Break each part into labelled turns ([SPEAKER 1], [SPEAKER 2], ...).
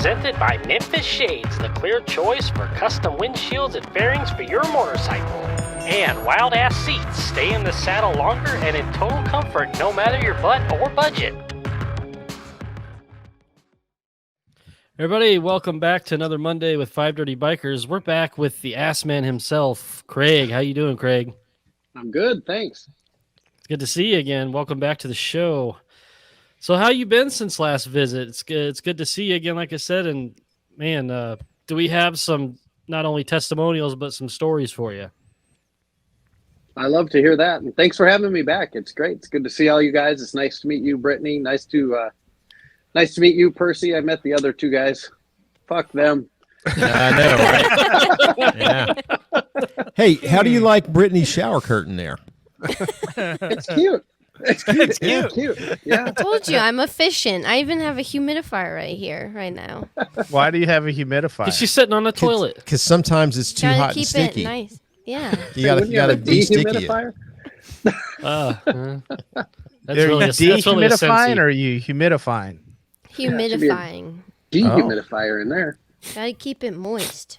[SPEAKER 1] presented by Memphis Shades, the clear choice for custom windshields and fairings for your motorcycle. And Wild Ass Seats, stay in the saddle longer and in total comfort no matter your butt or budget.
[SPEAKER 2] Everybody, welcome back to another Monday with Five Dirty Bikers. We're back with the ass man himself, Craig. How you doing, Craig?
[SPEAKER 3] I'm good, thanks.
[SPEAKER 2] It's good to see you again. Welcome back to the show. So how you been since last visit? It's good to see you again, like I said. And man, do we have some not only testimonials but some stories for you?
[SPEAKER 3] I love to hear that, and thanks for having me back. It's great. It's good to see all you guys. It's nice to meet you, Brittany. Nice to meet you, Percy. I met the other two guys. Fuck them.
[SPEAKER 4] I know, right? Yeah. Hey, how do you like Brittany's shower curtain there?
[SPEAKER 3] It's cute. It's cute. It's cute. Cute. Yeah.
[SPEAKER 5] I told you I'm efficient. I even have a humidifier right now.
[SPEAKER 6] Why do you have a humidifier?
[SPEAKER 2] She's sitting on the toilet.
[SPEAKER 4] Because sometimes it's too
[SPEAKER 5] Gotta
[SPEAKER 4] hot and
[SPEAKER 5] keep
[SPEAKER 4] sticky.
[SPEAKER 5] it nice. Yeah.
[SPEAKER 4] You gotta de-sticky it.
[SPEAKER 3] dehumidifier?
[SPEAKER 2] That's
[SPEAKER 6] Are
[SPEAKER 2] really
[SPEAKER 6] you dehumidifying or are you humidifying?
[SPEAKER 5] Humidifying.
[SPEAKER 3] Dehumidifier in there.
[SPEAKER 5] Gotta keep it moist.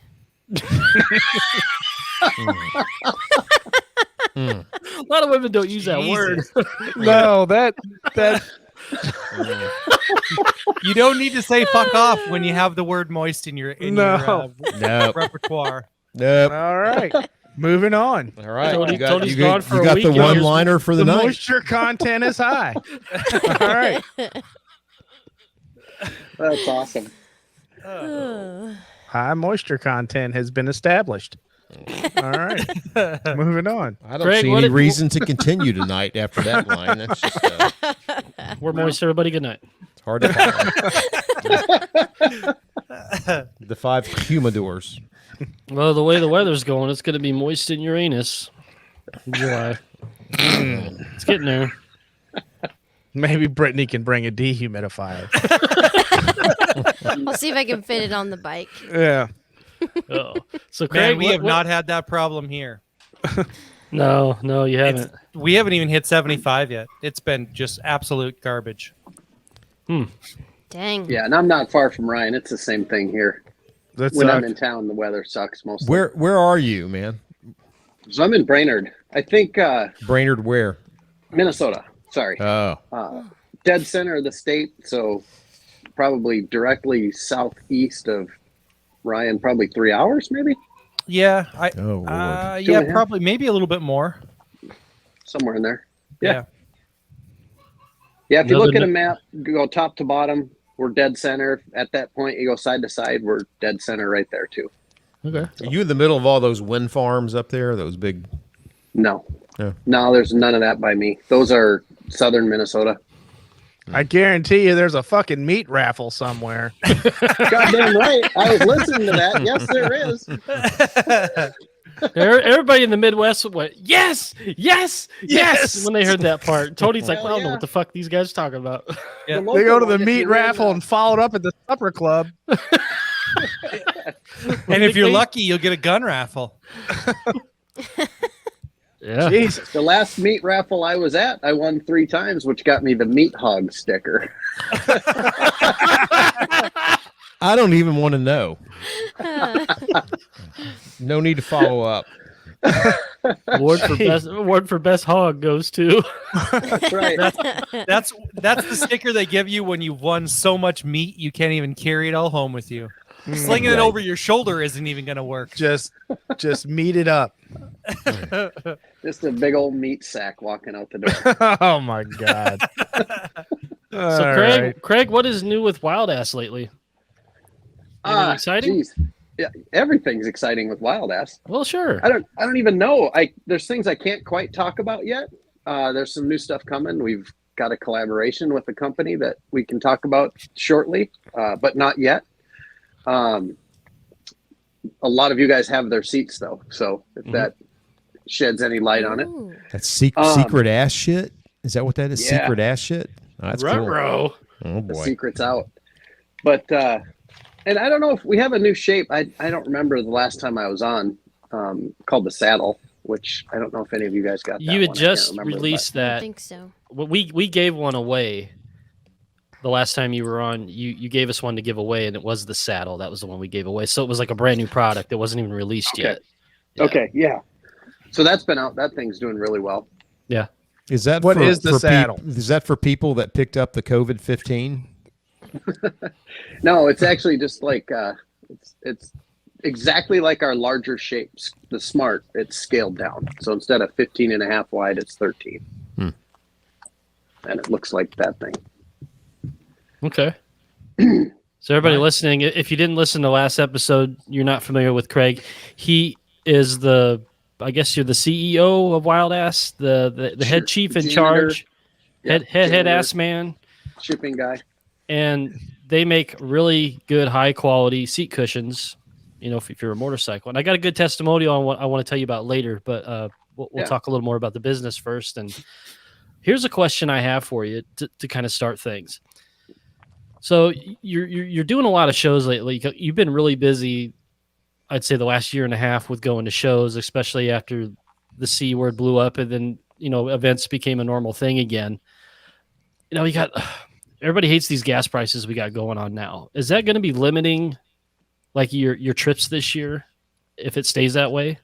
[SPEAKER 2] A lot of women don't use that word.
[SPEAKER 6] No, that you don't need to say fuck off when you have the word moist in your repertoire.
[SPEAKER 4] Nope.
[SPEAKER 6] All right. Moving on.
[SPEAKER 4] All right.
[SPEAKER 2] Tony's gone for a
[SPEAKER 4] got
[SPEAKER 2] week.
[SPEAKER 4] the one-liner for the night.
[SPEAKER 6] Moisture content is high. All right.
[SPEAKER 3] That's awesome.
[SPEAKER 6] High moisture content has been established. All right. Moving on.
[SPEAKER 4] I don't see any reason to continue tonight after that line. That's just
[SPEAKER 2] we're moist, everybody. Good night.
[SPEAKER 4] It's hard to follow. The five humidors.
[SPEAKER 2] Well, the way the weather's going, it's going to be moist in Uranus in July. It's getting there.
[SPEAKER 6] Maybe Brittany can bring a dehumidifier.
[SPEAKER 5] I'll see if I can fit it on the bike.
[SPEAKER 6] Yeah.
[SPEAKER 2] Oh, so Craig,
[SPEAKER 7] we have not had that problem here.
[SPEAKER 2] No, you haven't.
[SPEAKER 7] We haven't even hit 75 yet. It's been just absolute garbage.
[SPEAKER 5] Dang.
[SPEAKER 3] Yeah, and I'm not far from Ryan. It's the same thing here. When I'm in town, the weather sucks mostly.
[SPEAKER 4] Where are you, man?
[SPEAKER 3] So I'm in Brainerd. I think
[SPEAKER 4] Brainerd where?
[SPEAKER 3] Minnesota. Sorry.
[SPEAKER 4] Oh.
[SPEAKER 3] Dead center of the state, so probably directly southeast of Ryan, probably 3 hours, maybe.
[SPEAKER 7] Yeah,
[SPEAKER 3] Lord.
[SPEAKER 7] probably maybe a little bit more.
[SPEAKER 3] Somewhere in there. Yeah. If you look at a map, go top to bottom, we're dead center. At that point, you go side to side, we're dead center right there too.
[SPEAKER 2] Okay.
[SPEAKER 4] Are you in the middle of all those wind farms up there? Those big?
[SPEAKER 3] No.
[SPEAKER 4] Yeah.
[SPEAKER 3] No, there's none of that by me. Those are southern Minnesota.
[SPEAKER 6] I guarantee you there's a fucking meat raffle somewhere.
[SPEAKER 3] Goddamn right. I was listening to that. Yes, there is.
[SPEAKER 2] Everybody in the Midwest went, yes, when they heard that part. Tony's like, well, I don't know what the fuck these guys are talking about.
[SPEAKER 7] Yeah.
[SPEAKER 6] They go to the meat raffle and followed up at the supper club.
[SPEAKER 7] And if you're lucky, you'll get a gun raffle.
[SPEAKER 2] Yeah.
[SPEAKER 3] Jesus. The last meat raffle I was at, I won 3 times, which got me the meat hog sticker.
[SPEAKER 4] I don't even want to know. No need to follow up.
[SPEAKER 2] Award for best hog goes to.
[SPEAKER 3] That's right.
[SPEAKER 7] That's the sticker they give you when you've won so much meat you can't even carry it all home with you. Slinging it over your shoulder isn't even going to work.
[SPEAKER 6] Just meat it up.
[SPEAKER 3] Just a big old meat sack walking out the door.
[SPEAKER 6] Oh my God.
[SPEAKER 2] So Craig, what is new with Wild Ass lately? Anything exciting?
[SPEAKER 3] Geez. Yeah, everything's exciting with Wild Ass.
[SPEAKER 2] Well, sure.
[SPEAKER 3] I don't even know. There's things I can't quite talk about yet. There's some new stuff coming. We've got a collaboration with a company that we can talk about shortly, but not yet. A lot of you guys have their seats though, so if that sheds any light on it.
[SPEAKER 4] That's secret ass shit? Is that what that is?
[SPEAKER 3] Yeah.
[SPEAKER 4] Secret ass shit? Oh, that's cool.
[SPEAKER 2] Ruh-roh.
[SPEAKER 4] Oh
[SPEAKER 3] The
[SPEAKER 4] boy.
[SPEAKER 3] secret's out. But and I don't know if we have a new shape. I don't remember the last time I was on, called the Saddle, which I don't know if any of you guys got that
[SPEAKER 2] You had
[SPEAKER 3] one.
[SPEAKER 2] just released
[SPEAKER 5] I
[SPEAKER 2] that.
[SPEAKER 5] think so.
[SPEAKER 2] We gave one away. the last time you were on, you gave us one to give away, and it was the saddle. That was the one we gave away. So it was like a brand new product that wasn't even released yet.
[SPEAKER 3] Okay, yeah. So that's been out. That thing's doing really well.
[SPEAKER 2] Yeah.
[SPEAKER 4] Is that
[SPEAKER 8] What is the saddle?
[SPEAKER 4] Is that for people that picked up the COVID-15?
[SPEAKER 3] No, it's actually just like it's exactly like our larger shapes. The Smart, it's scaled down. So instead of 15.5 wide, it's 13. And it looks like that thing.
[SPEAKER 2] Okay. So everybody listening, if you didn't listen to last episode, you're not familiar with Craig. He is I guess you're the CEO of Wild Ass, the head chief in charge, head ass man,
[SPEAKER 3] shipping guy.
[SPEAKER 2] And they make really good, high quality seat cushions, if you're a motorcycle. And I got a good testimonial on what I want to tell you about later, but we'll talk a little more about the business first. And here's a question I have for you to kind of start things. So you're doing a lot of shows lately. You've been really busy, I'd say, the last year and a half with going to shows, especially after the C word blew up and then, events became a normal thing again. You got everybody hates these gas prices we got going on now. Is that going to be limiting like your trips this year if it stays that way?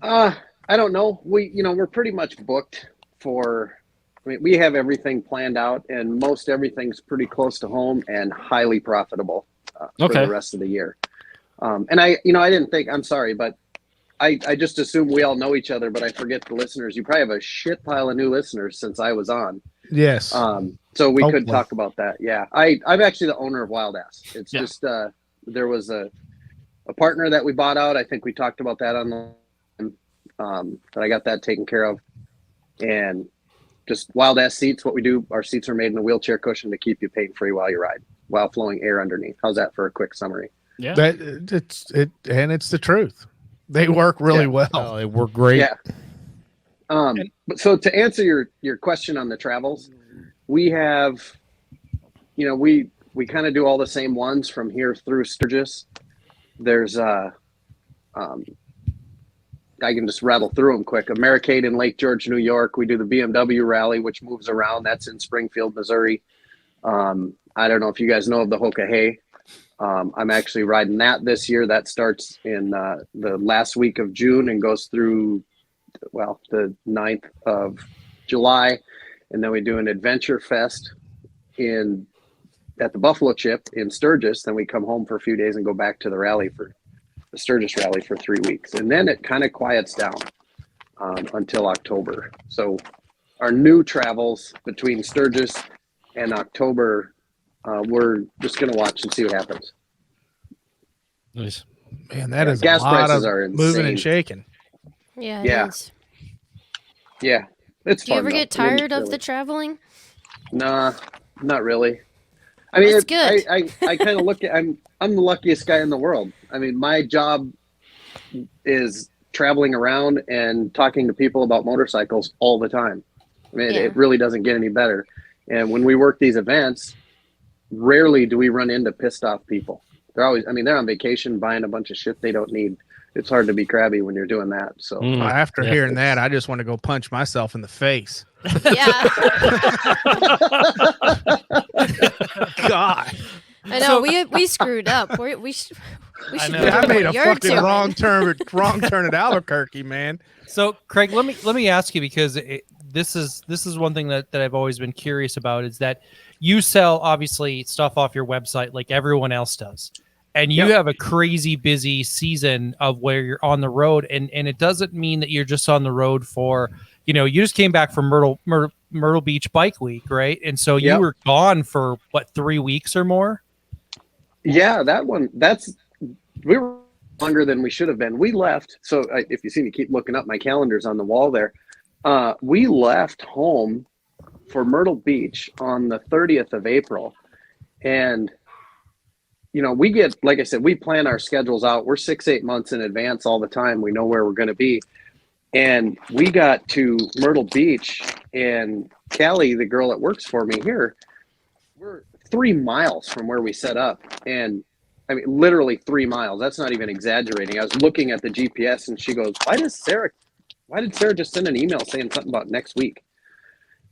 [SPEAKER 3] I don't know. We're pretty much booked we have everything planned out, and most everything's pretty close to home and highly profitable for the rest of the year. And I didn't think, I'm sorry, but I just assume we all know each other, but I forget the listeners. You probably have a shit pile of new listeners since I was on.
[SPEAKER 8] Yes.
[SPEAKER 3] So we could talk about that. Yeah. I'm actually the owner of Wild Ass. It's just, there was a partner that we bought out. I think we talked about that on that I got that taken care of. And just Wild Ass Seats, what we do, our seats are made in a wheelchair cushion to keep you pain-free while you ride, while flowing air underneath. How's that for a quick summary?
[SPEAKER 2] Yeah.
[SPEAKER 8] It's the truth. They work really well.
[SPEAKER 4] Oh, they work great.
[SPEAKER 3] Yeah. But so to answer your question on the travels, we have, we kind of do all the same ones from here through Sturgis. There's I can just rattle through them quick. Americade in Lake George, New York. We do the BMW rally, which moves around. That's in Springfield, Missouri. I don't know if you guys know of the Hoka Hay. I'm actually riding that this year. That starts in the last week of June and goes through, the 9th of July. And then we do an adventure fest at the Buffalo Chip in Sturgis. Then we come home for a few days and go back to the rally for the Sturgis rally for 3 weeks. And then it kind of quiets down until October. So our new travels between Sturgis and October, we're just going to watch and see what happens.
[SPEAKER 2] Nice.
[SPEAKER 8] Man, that is
[SPEAKER 3] gas
[SPEAKER 8] a lot
[SPEAKER 3] prices
[SPEAKER 8] of
[SPEAKER 3] are insane.
[SPEAKER 8] moving and shaking.
[SPEAKER 5] Yeah,
[SPEAKER 3] Yeah.
[SPEAKER 5] it is.
[SPEAKER 3] Yeah, it's
[SPEAKER 5] Do you
[SPEAKER 3] fun,
[SPEAKER 5] ever
[SPEAKER 3] though.
[SPEAKER 5] get
[SPEAKER 3] I mean,
[SPEAKER 5] tired of
[SPEAKER 3] really.
[SPEAKER 5] the traveling?
[SPEAKER 3] Nah, not really. I mean,
[SPEAKER 5] That's good.
[SPEAKER 3] I kind of look at I'm the luckiest guy in the world. I mean, my job is traveling around and talking to people about motorcycles all the time. I mean, it really doesn't get any better. And when we work these events, rarely do we run into pissed off people. They're on vacation buying a bunch of shit they don't need. It's hard to be crabby when you're doing that. So
[SPEAKER 8] After hearing that, I just want to go punch myself in the face.
[SPEAKER 5] Yeah.
[SPEAKER 8] God.
[SPEAKER 5] I know. We screwed up. We should
[SPEAKER 7] I know.
[SPEAKER 8] I made a
[SPEAKER 5] You're
[SPEAKER 8] fucking
[SPEAKER 5] doing.
[SPEAKER 8] wrong turn at Albuquerque, man.
[SPEAKER 7] So, Craig, let me ask you, because this is one thing that I've always been curious about, is that you sell obviously stuff off your website like everyone else does, and you have a crazy busy season of where you're on the road, and it doesn't mean that you're just on the road for, you just came back from Myrtle Beach Bike Week, right? And so you were gone for 3 weeks or more.
[SPEAKER 3] Yeah, we were longer than we should have been. We left. So if you see me keep looking up, my calendar's on the wall there. We left home for Myrtle Beach on the 30th of April. And, we get, like I said, we plan our schedules out. We're 6-8 months in advance all the time. We know where we're going to be. And we got to Myrtle Beach, and Callie, the girl that works for me here, we're 3 miles from where we set up. And I mean, literally 3 miles. That's not even exaggerating. I was looking at the GPS and she goes, why did Sarah just send an email saying something about next week?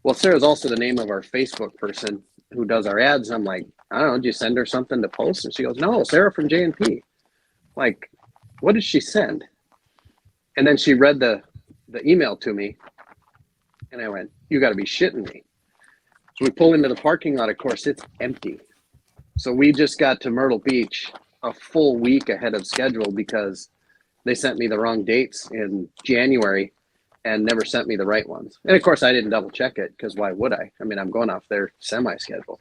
[SPEAKER 3] Well, Sarah's also the name of our Facebook person. who does our ads. And I'm like, I don't know, did you send her something to post? And she goes, no, Sarah from J&P. Like, what did she send? And then she read the email to me, and I went, you got to be shitting me. So we pull into the parking lot. Of course, it's empty. So we just got to Myrtle Beach a full week ahead of schedule because they sent me the wrong dates in January and never sent me the right ones. And of course, I didn't double check it because why would I? I mean, I'm going off their semi-schedule.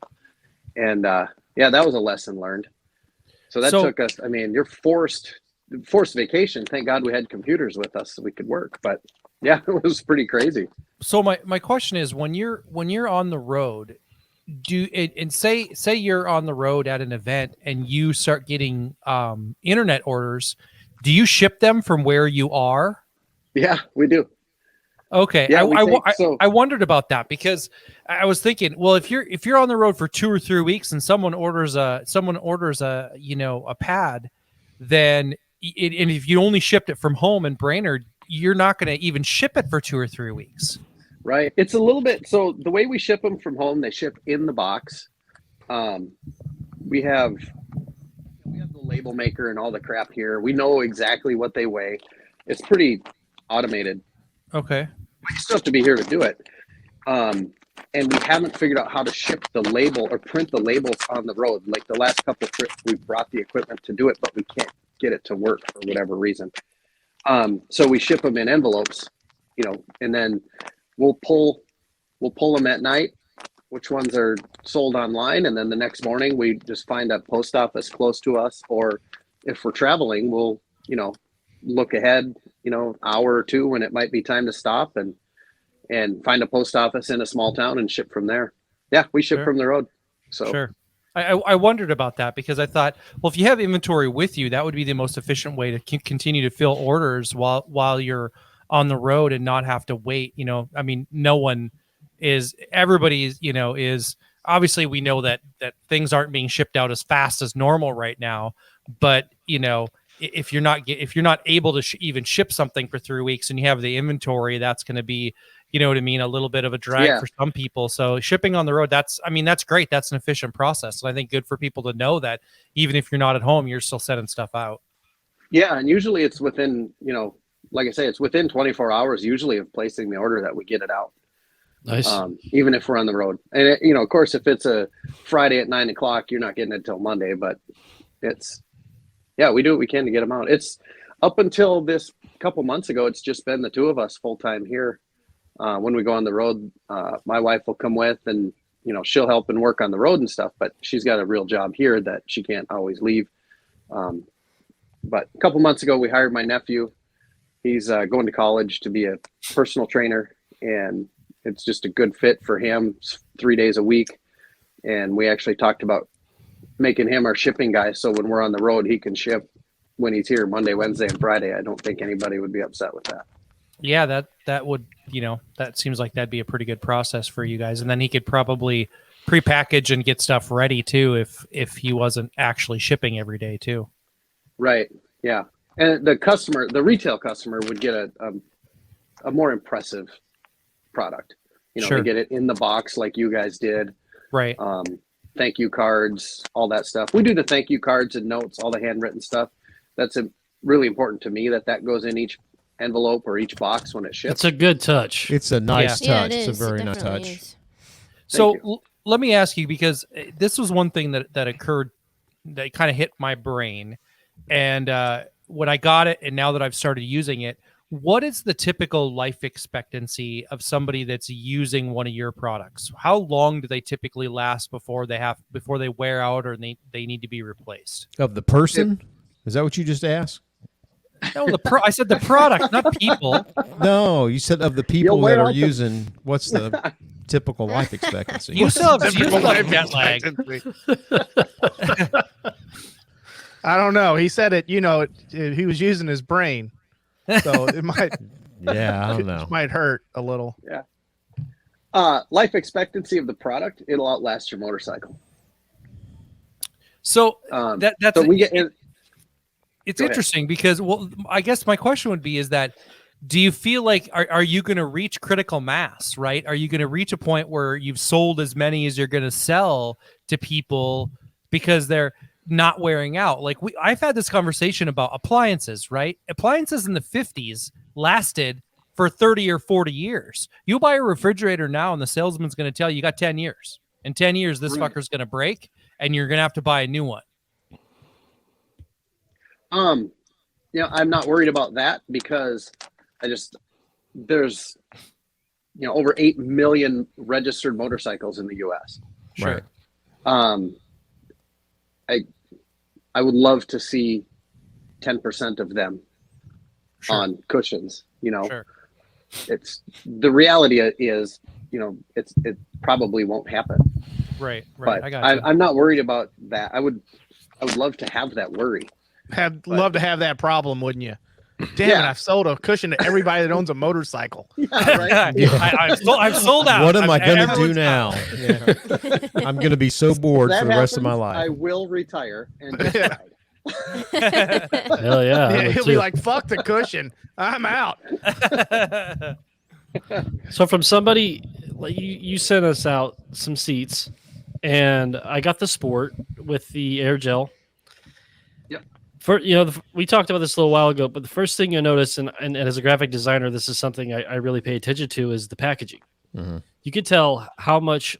[SPEAKER 3] And yeah, that was a lesson learned. So that took us, I mean, you're forced vacation. Thank God we had computers with us so we could work. But yeah, it was pretty crazy.
[SPEAKER 7] So my question is, when you're on the road, say you're on the road at an event and you start getting internet orders, do you ship them from where you are?
[SPEAKER 3] Yeah, we do.
[SPEAKER 7] Okay.
[SPEAKER 3] Yeah,
[SPEAKER 7] I wondered about that because I was thinking, well, if you're on the road for 2 or 3 weeks and someone orders a pad, then and if you only shipped it from home in Brainerd, you're not going to even ship it for 2 or 3 weeks.
[SPEAKER 3] Right. It's a little bit, so the way we ship them from home, they ship in the box. We have the label maker and all the crap here. We know exactly what they weigh. It's pretty automated.
[SPEAKER 7] Okay.
[SPEAKER 3] We still have to be here to do it. And we haven't figured out how to ship the label or print the labels on the road. Like the last couple of trips, we brought the equipment to do it, but we can't get it to work for whatever reason. So we ship them in envelopes, and then we'll pull them at night, which ones are sold online. And then the next morning we just find a post office close to us. Or if we're traveling, we'll, look ahead, hour or two when it might be time to stop and find a post office in a small town and ship from there. Yeah, we ship from the road. So
[SPEAKER 7] sure. I wondered about that because I thought, well, if you have inventory with you, that would be the most efficient way to continue to fill orders while you're on the road and not have to wait. I mean, everybody is obviously, we know that things aren't being shipped out as fast as normal right now, but if you're not able to even ship something for 3 weeks and you have the inventory, that's going to be, a little bit of a drag for some people. So shipping on the road, that's great. That's an efficient process. And I think good for people to know that even if you're not at home, you're still sending stuff out. Yeah.
[SPEAKER 3] And usually it's within, like I say, it's within 24 hours usually of placing the order that we get it out.
[SPEAKER 2] Nice.
[SPEAKER 3] Even if we're on the road. And, of course, if it's a Friday at 9:00, you're not getting it till Monday, but we do what we can to get them out. It's up until this couple months ago, it's just been the two of us full time here. When we go on the road, my wife will come with and, she'll help and work on the road and stuff, but she's got a real job here that she can't always leave. But a couple months ago, we hired my nephew. He's going to college to be a personal trainer, and it's just a good fit for him. It's 3 days a week. And we actually talked about making him our shipping guy. So when we're on the road, he can ship when he's here Monday, Wednesday, and Friday. I don't think anybody would be upset with that.
[SPEAKER 7] Yeah, that would, that seems like that'd be a pretty good process for you guys. And then he could probably prepackage and get stuff ready too if he wasn't actually shipping every day too.
[SPEAKER 3] Right. Yeah. And the retail customer would get a more impressive product.
[SPEAKER 7] Sure.
[SPEAKER 3] They get it in the box like you guys did.
[SPEAKER 7] Right.
[SPEAKER 3] Thank you cards, all that stuff. We do the thank you cards and notes, all the handwritten stuff. That's really important to me that goes in each envelope or each box when it ships.
[SPEAKER 2] It's a good touch.
[SPEAKER 4] It's a nice touch.
[SPEAKER 5] Yeah, it
[SPEAKER 4] it's a
[SPEAKER 5] is.
[SPEAKER 4] very
[SPEAKER 5] It
[SPEAKER 4] nice
[SPEAKER 5] definitely
[SPEAKER 4] touch.
[SPEAKER 5] is.
[SPEAKER 7] So let me ask you, because this was one thing that occurred that kind of hit my brain. And when I got it, and now that I've started using it, what is the typical life expectancy of somebody that's using one of your products? How long do they typically last before they wear out or they need to be replaced?
[SPEAKER 4] Of the person? Is that what you just asked?
[SPEAKER 7] No, I said the product, not people.
[SPEAKER 4] No, you said of the people that are using. What's the typical life expectancy?
[SPEAKER 7] You still have
[SPEAKER 8] Typical life
[SPEAKER 7] jet lag.
[SPEAKER 8] I don't know. He said it. He was using his brain, so it might.
[SPEAKER 4] Yeah, I don't know.
[SPEAKER 8] It might hurt a little.
[SPEAKER 3] Yeah. Life expectancy of the product, it'll outlast your motorcycle.
[SPEAKER 7] So that's
[SPEAKER 3] so we get.
[SPEAKER 7] It's
[SPEAKER 3] Go ahead.
[SPEAKER 7] interesting because, well, I guess my question would be is that do you feel like are you going to reach critical mass, right? Are you going to reach a point where you've sold as many as you're going to sell to people because they're not wearing out? Like I've had this conversation about appliances, right? Appliances in the 50s lasted for 30 or 40 years. You buy a refrigerator now and the salesman's going to tell you got 10 years. In 10 years, this fucker's going to break and you're going to have to buy a new one.
[SPEAKER 3] I'm not worried about that because there's over 8 million registered motorcycles in the US.
[SPEAKER 7] Sure.
[SPEAKER 3] I would love to see 10% of them on cushions,
[SPEAKER 7] Sure.
[SPEAKER 3] It's the reality is, it probably won't happen.
[SPEAKER 7] Right.
[SPEAKER 3] But
[SPEAKER 7] I got you.
[SPEAKER 3] I'm not worried about that. I would love to have that worry.
[SPEAKER 8] Love to have that problem, wouldn't you? Damn it! I've sold a cushion to everybody that owns a motorcycle.
[SPEAKER 3] Yeah, right?
[SPEAKER 7] I've sold out.
[SPEAKER 4] What am I going to do now? Yeah. I'm going to be so bored for the rest of my life.
[SPEAKER 3] I will retire and decide.
[SPEAKER 2] Hell yeah.
[SPEAKER 8] Yeah, he'll be like, "Fuck the cushion, I'm out."
[SPEAKER 2] So from somebody, like you sent us out some seats, and I got the Sport with the air gel. We talked about this a little while ago, but the first thing you'll notice, and as a graphic designer, this is something I really pay attention to, is the packaging.
[SPEAKER 4] Mm-hmm.
[SPEAKER 2] You could tell how much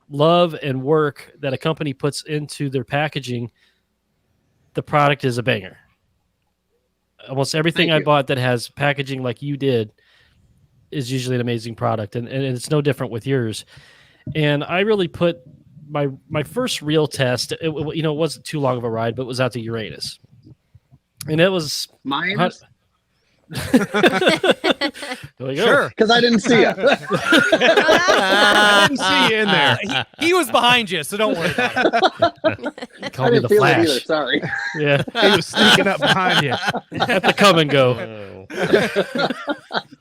[SPEAKER 2] love and work that a company puts into their packaging. The product is a banger. Almost everything I bought that has packaging like you did is usually an amazing product, and it's no different with yours. And I really put my first real test, it wasn't too long of a ride, but it was out to Uranus. And it was
[SPEAKER 3] mine.
[SPEAKER 2] There we go.
[SPEAKER 7] Sure.
[SPEAKER 3] Because I didn't see it.
[SPEAKER 8] I didn't see you in there.
[SPEAKER 7] He was behind you, so don't worry about it.
[SPEAKER 2] Call
[SPEAKER 3] I
[SPEAKER 2] me
[SPEAKER 3] didn't
[SPEAKER 2] the
[SPEAKER 3] feel it
[SPEAKER 2] Flash.
[SPEAKER 3] either. Sorry.
[SPEAKER 2] Yeah.
[SPEAKER 8] He was sneaking up behind you.
[SPEAKER 2] At the come and go.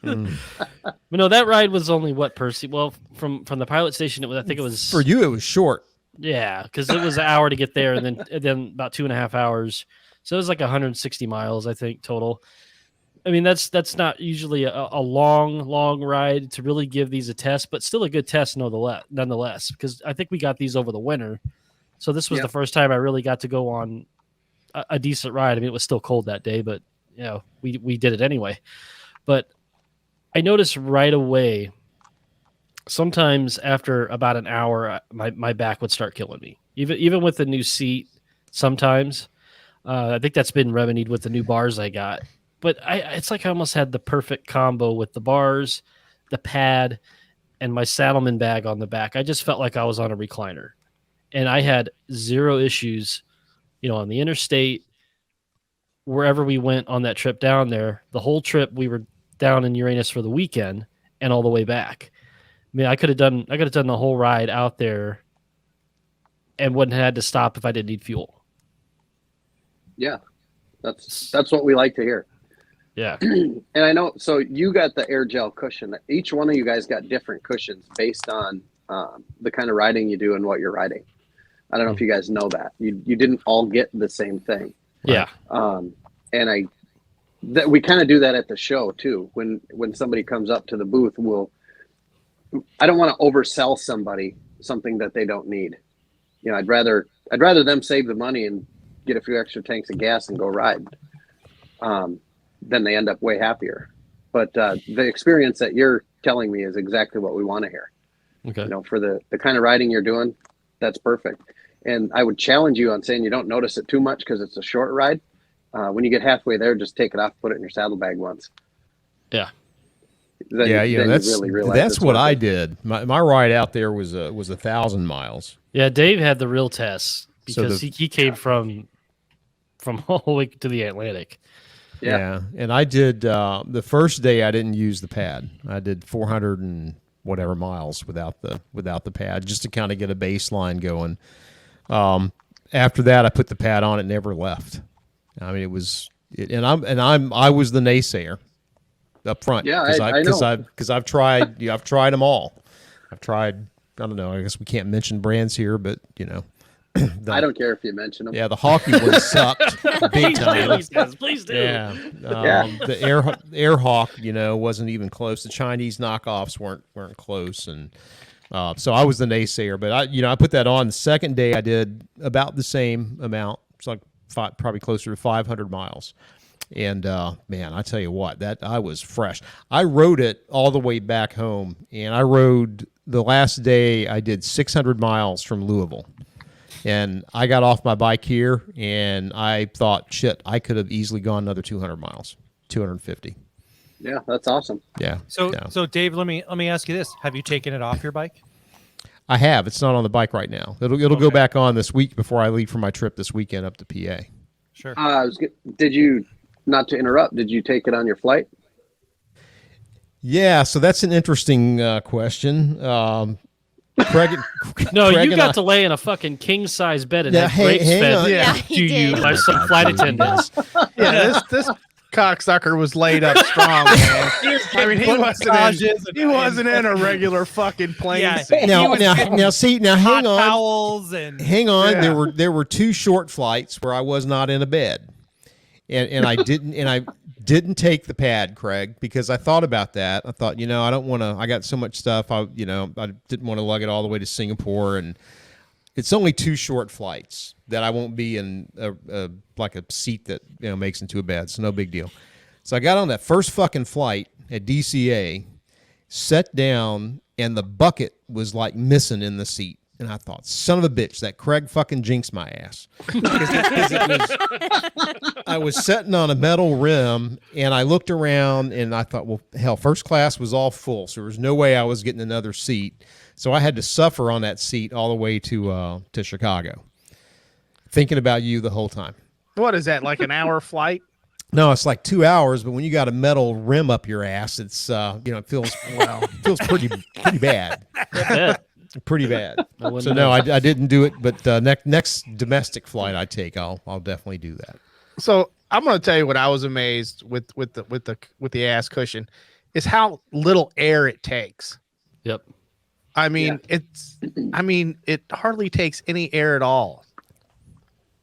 [SPEAKER 2] But no, that ride was only what, Percy? Well, from the pilot station, I think it was
[SPEAKER 4] For you, it was short.
[SPEAKER 2] Yeah, because it was an hour to get there, and then about 2.5 hours. So it was like 160 miles, I think, total. I mean, that's not usually a long ride to really give these a test, but still a good test nonetheless, because I think we got these over the winter. So this was the first time I really got to go on a decent ride. I mean, it was still cold that day, but we did it anyway. But I noticed right away, sometimes after about an hour, my back would start killing me. Even with the new seat, sometimes. I think that's been remedied with the new bars I got. But it's like I almost had the perfect combo with the bars, the pad, and my Saddleman bag on the back. I just felt like I was on a recliner. And I had zero issues, on the interstate, wherever we went on that trip down there. The whole trip we were down in Uranus for the weekend and all the way back. I mean, I could have done the whole ride out there and wouldn't have had to stop if I didn't need fuel.
[SPEAKER 3] Yeah. That's what we like to hear.
[SPEAKER 2] Yeah.
[SPEAKER 3] And I know, so you got the air gel cushion. Each one of you guys got different cushions based on the kind of riding you do and what you're riding. I don't know if you guys know that. You didn't all get the same thing.
[SPEAKER 2] Yeah.
[SPEAKER 3] And we kind of do that at the show too. When somebody comes up to the booth, I don't want to oversell somebody something that they don't need. I'd rather them save the money and get a few extra tanks of gas and go ride. Then they end up way happier. But the experience that you're telling me is exactly what we want to hear.
[SPEAKER 2] Okay.
[SPEAKER 3] For the kind of riding you're doing, that's perfect. And I would challenge you on saying you don't notice it too much because it's a short ride. When you get halfway there, just take it off, put it in your saddlebag once.
[SPEAKER 2] Yeah.
[SPEAKER 4] That's what I did. My ride out there was 1,000 miles.
[SPEAKER 2] Yeah, Dave had the real test because he came from all the way to the Atlantic.
[SPEAKER 4] Yeah. And I did the first day I didn't use the pad. I did 400 and whatever miles without the pad just to kind of get a baseline going. After that I put the pad on, it never left. I mean, I was the naysayer up front.
[SPEAKER 3] Yeah, I know.
[SPEAKER 4] Because I've tried them all. I've tried, I don't know, I guess we can't mention brands here, but
[SPEAKER 3] I don't care if you mention them.
[SPEAKER 4] Yeah, the Hawky one sucked big time.
[SPEAKER 2] Please do.
[SPEAKER 4] Yeah,
[SPEAKER 3] Yeah.
[SPEAKER 4] the AirHawk, wasn't even close. The Chinese knockoffs weren't close, and so I was the naysayer. But I put that on. The second day, I did about the same amount. It's like probably closer to 500 miles. And man, I tell you what, that I was fresh. I rode it all the way back home, and I rode the last day. I did 600 miles from Louisville, and I got off my bike here, and I thought, shit, I could have easily gone another 200 miles, 250.
[SPEAKER 3] Yeah, that's awesome.
[SPEAKER 4] Yeah.
[SPEAKER 7] So
[SPEAKER 4] yeah.
[SPEAKER 7] so Dave, let me ask you this: have you taken it off your bike?
[SPEAKER 4] I have. It's not on the bike right now. It'll go back on this week before I leave for my trip this weekend up to PA.
[SPEAKER 7] Sure.
[SPEAKER 3] Did you? Not to interrupt, did you take it on your flight?
[SPEAKER 4] Yeah, so that's an interesting question. Craig,
[SPEAKER 2] No,
[SPEAKER 4] Craig
[SPEAKER 2] you got to lay in a fucking king size bed and have grapes
[SPEAKER 4] hang
[SPEAKER 2] fed
[SPEAKER 4] on.
[SPEAKER 5] Yeah,
[SPEAKER 2] to
[SPEAKER 5] he
[SPEAKER 2] you
[SPEAKER 5] did.
[SPEAKER 2] by some flight attendants.
[SPEAKER 8] Yeah, this cocksucker was laid up strong, man. I mean, he wasn't in a regular fucking plane.
[SPEAKER 7] Yeah.
[SPEAKER 8] seat.
[SPEAKER 4] Now, hang
[SPEAKER 7] Hot
[SPEAKER 4] on.
[SPEAKER 7] towels and
[SPEAKER 4] Hang on.
[SPEAKER 8] Yeah.
[SPEAKER 4] There were 2 short flights where I was not in a bed. And I didn't take the pad, Craig, because I thought about that. I thought, I don't want to. I got so much stuff. I didn't want to lug it all the way to Singapore, and it's only 2 short flights that I won't be in like a seat that makes into a bed. So no big deal. So I got on that first fucking flight at DCA, sat down, and the bucket was like missing in the seat. And I thought, son of a bitch, that Craig fucking jinxed my ass. I was sitting on a metal rim, and I looked around, and I thought, well, hell, first class was all full, so there was no way I was getting another seat. So I had to suffer on that seat all the way to Chicago, thinking about you the whole time.
[SPEAKER 8] What is that, like an hour flight?
[SPEAKER 4] No, it's like 2 hours, but when you got a metal rim up your ass, it's it feels pretty bad. Pretty bad. So no, I didn't do it. But next domestic flight I take, I'll definitely do that.
[SPEAKER 8] So I'm going to tell you what I was amazed with the ass cushion is how little air it takes.
[SPEAKER 2] Yep.
[SPEAKER 8] I mean, it hardly takes any air at all.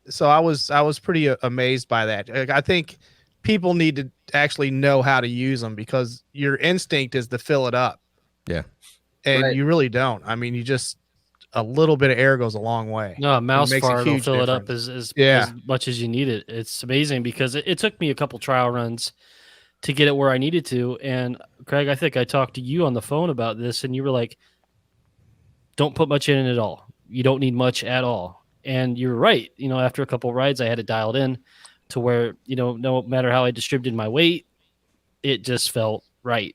[SPEAKER 8] So I was pretty amazed by that. I think people need to actually know how to use them because your instinct is to fill it up.
[SPEAKER 4] Yeah.
[SPEAKER 8] And
[SPEAKER 3] Right.
[SPEAKER 8] you really don't. I mean, a little bit of air goes a long way.
[SPEAKER 2] No, a mouse
[SPEAKER 8] makes a
[SPEAKER 2] fart will
[SPEAKER 8] huge
[SPEAKER 2] fill it up
[SPEAKER 8] difference.
[SPEAKER 2] as much as you need it. It's amazing because it took me a couple trial runs to get it where I needed to. And Craig, I think I talked to you on the phone about this, and you were like, don't put much in it at all. You don't need much at all. And you're right. After a couple rides, I had it dialed in to where, no matter how I distributed my weight, it just felt right.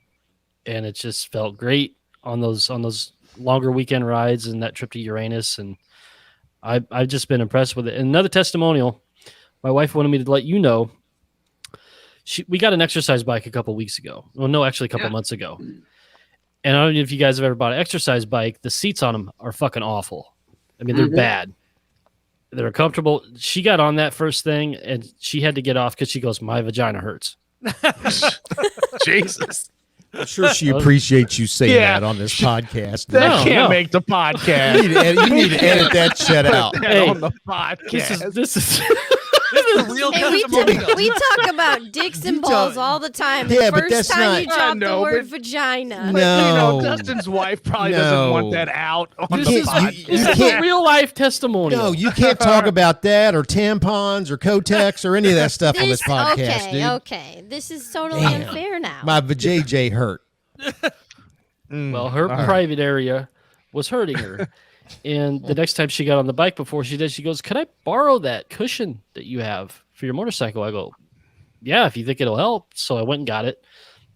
[SPEAKER 2] And it just felt great on those longer weekend rides and that trip to Uranus. And I've just been impressed with it. And another testimonial, my wife wanted me to let you know, we got an exercise bike a couple weeks ago. Well, no, actually a couple months ago. And I don't know if you guys have ever bought an exercise bike. The seats on them are fucking awful. I mean, they're bad. They're comfortable. She got on that first thing and she had to get off because she goes, my vagina hurts.
[SPEAKER 8] Jesus.
[SPEAKER 4] I'm sure she appreciates you saying that on this podcast.
[SPEAKER 8] That can't make the podcast.
[SPEAKER 4] You need to edit that shit out.
[SPEAKER 2] Hey,
[SPEAKER 8] on the podcast.
[SPEAKER 2] This is
[SPEAKER 7] This is a real
[SPEAKER 5] Hey,
[SPEAKER 7] testimonial.
[SPEAKER 5] we talk about dicks and balls all the time. The
[SPEAKER 4] Yeah, but
[SPEAKER 5] first
[SPEAKER 4] that's
[SPEAKER 5] time
[SPEAKER 4] not-
[SPEAKER 5] you drop
[SPEAKER 8] know,
[SPEAKER 5] the word
[SPEAKER 8] but-
[SPEAKER 5] vagina.
[SPEAKER 4] No.
[SPEAKER 8] Dustin's wife probably doesn't want that out on
[SPEAKER 2] This
[SPEAKER 8] the
[SPEAKER 2] is-
[SPEAKER 8] podcast.
[SPEAKER 2] this is a real life testimonial.
[SPEAKER 4] No, you can't talk about that or tampons or Kotex or any of that stuff on this podcast, dude.
[SPEAKER 5] Okay. This is totally
[SPEAKER 4] Damn.
[SPEAKER 5] unfair now.
[SPEAKER 4] My vajayjay hurt.
[SPEAKER 2] Well, her private area was hurting her. And the next time she got on the bike before she did, she goes, "Can I borrow that cushion that you have for your motorcycle?" I go, "Yeah, if you think it'll help." So I went and got it.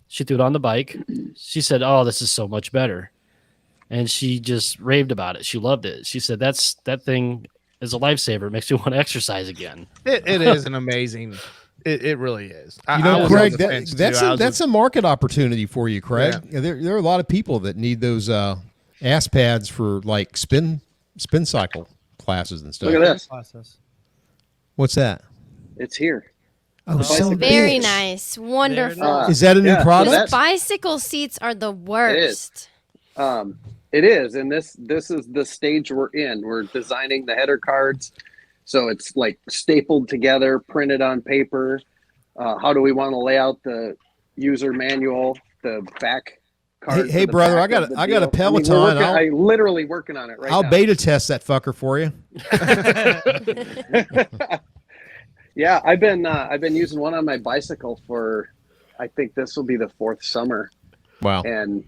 [SPEAKER 2] She threw it on the bike. She said, "Oh, this is so much better." And she just raved about it. She loved it. She said, that thing is a lifesaver. It makes me want to exercise again.
[SPEAKER 8] It is an amazing. It really is.
[SPEAKER 4] You know, Craig, that's a market opportunity for you, Craig.
[SPEAKER 8] Yeah.
[SPEAKER 4] There are a lot of people that need those ass pads for like spin cycle classes and stuff.
[SPEAKER 3] Look at this.
[SPEAKER 4] What's that?
[SPEAKER 3] It's here.
[SPEAKER 4] Oh, son of a
[SPEAKER 5] Very
[SPEAKER 4] bitch.
[SPEAKER 5] nice. Wonderful.
[SPEAKER 4] Is that a new
[SPEAKER 3] Yeah,
[SPEAKER 4] product?
[SPEAKER 3] that's-
[SPEAKER 5] Bicycle seats are the worst.
[SPEAKER 3] It is, and this is the stage we're in. We're designing the header cards, so it's like stapled together, printed on paper. How do we want to lay out the user manual, the back card?
[SPEAKER 4] Hey, brother, I got a Peloton.
[SPEAKER 3] I'm literally working on it right now.
[SPEAKER 4] I'll beta test that fucker for you.
[SPEAKER 3] Yeah, I've been using one on my bicycle for, I think this will be the 4th summer.
[SPEAKER 4] Wow.
[SPEAKER 3] And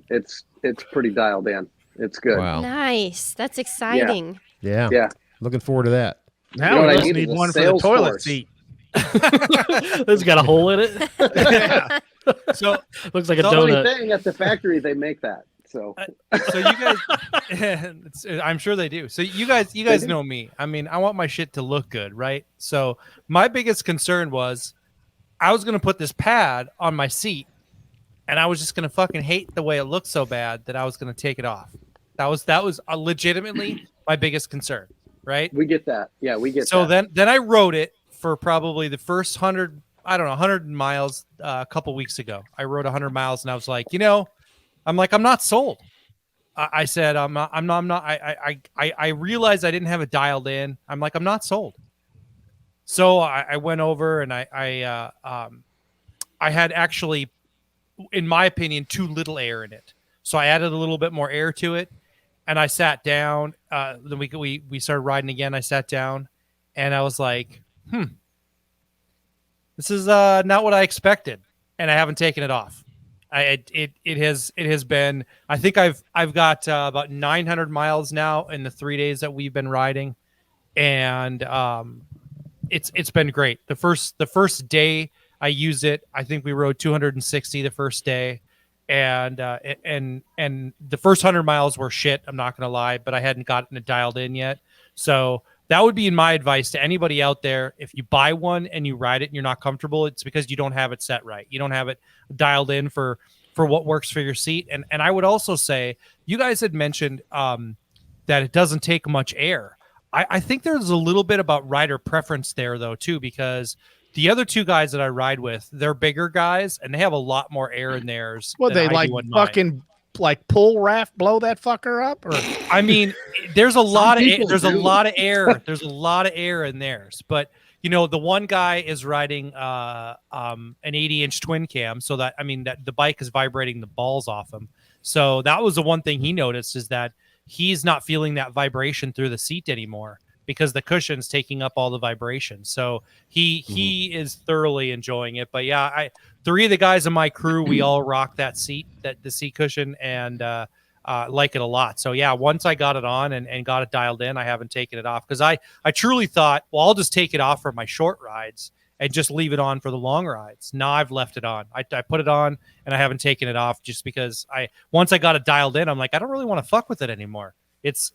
[SPEAKER 3] it's pretty dialed in. It's good.
[SPEAKER 4] Wow.
[SPEAKER 5] Nice. That's exciting.
[SPEAKER 4] Yeah.
[SPEAKER 3] Yeah.
[SPEAKER 4] Looking forward to that.
[SPEAKER 8] Now
[SPEAKER 3] what
[SPEAKER 8] we
[SPEAKER 3] I
[SPEAKER 8] just
[SPEAKER 3] need
[SPEAKER 8] need
[SPEAKER 3] is a
[SPEAKER 8] one for the
[SPEAKER 3] sales
[SPEAKER 8] toilet
[SPEAKER 3] force.
[SPEAKER 8] seat.
[SPEAKER 2] It's got a hole in it.
[SPEAKER 8] Yeah.
[SPEAKER 7] So
[SPEAKER 2] Looks like a
[SPEAKER 3] The only
[SPEAKER 2] donut.
[SPEAKER 3] thing at the factory, they make that. So
[SPEAKER 7] so you guys I'm sure they do. So you guys know me. I mean, I want my shit to look good, right? So my biggest concern was I was going to put this pad on my seat and I was just going to fucking hate the way it looked so bad that I was going to take it off. That was legitimately my biggest concern, right?
[SPEAKER 3] we get that. Yeah, we get
[SPEAKER 7] So
[SPEAKER 3] that.
[SPEAKER 7] then I rode it for probably the first 100 miles a couple weeks ago. I rode 100 miles and I was like, I'm not sold. I said, I realized I didn't have it dialed in. I'm not sold. So I went over and I had actually, in my opinion, too little air in it. So I added a little bit more air to it and I sat down. Then we started riding again. I sat down and I was like, this is not what I expected. And I haven't taken it off. It has been, I think I've got about 900 miles now in the 3 days that we've been riding. And it's been great. The first day I used it, I think we rode 260 the first day. And the first 100 miles were shit. I'm not going to lie, but I hadn't gotten it dialed in yet. So that would be my advice to anybody out there. If you buy one and you ride it and you're not comfortable, it's because you don't have it set right. You don't have it dialed in for what works for your seat. And I would also say, you guys had mentioned that it doesn't take much air. I think there's a little bit about rider preference there though too, because the other two guys that I ride with, they're bigger guys and they have a lot more air in theirs.
[SPEAKER 8] What, they like fucking like pull raft blow that fucker up? Or
[SPEAKER 7] I mean, there's a lot of air,
[SPEAKER 3] people
[SPEAKER 7] there's a
[SPEAKER 3] do.
[SPEAKER 7] lot of air. There's a lot of air in theirs. But the one guy is riding an 80-inch twin cam, so that that the bike is vibrating the balls off him. So that was the one thing he noticed, is that he's not feeling that vibration through the seat anymore because the cushion's taking up all the vibration. So he is thoroughly enjoying it. But yeah, three of the guys in my crew, we all rock the seat cushion, and like it a lot. So yeah, once I got it on and got it dialed in, I haven't taken it off, because I truly thought, well, I'll just take it off for my short rides and just leave it on for the long rides. Now I've left it on. I put it on and I haven't taken it off, just because once I got it dialed in, I'm like, I don't really want to fuck with it anymore. It's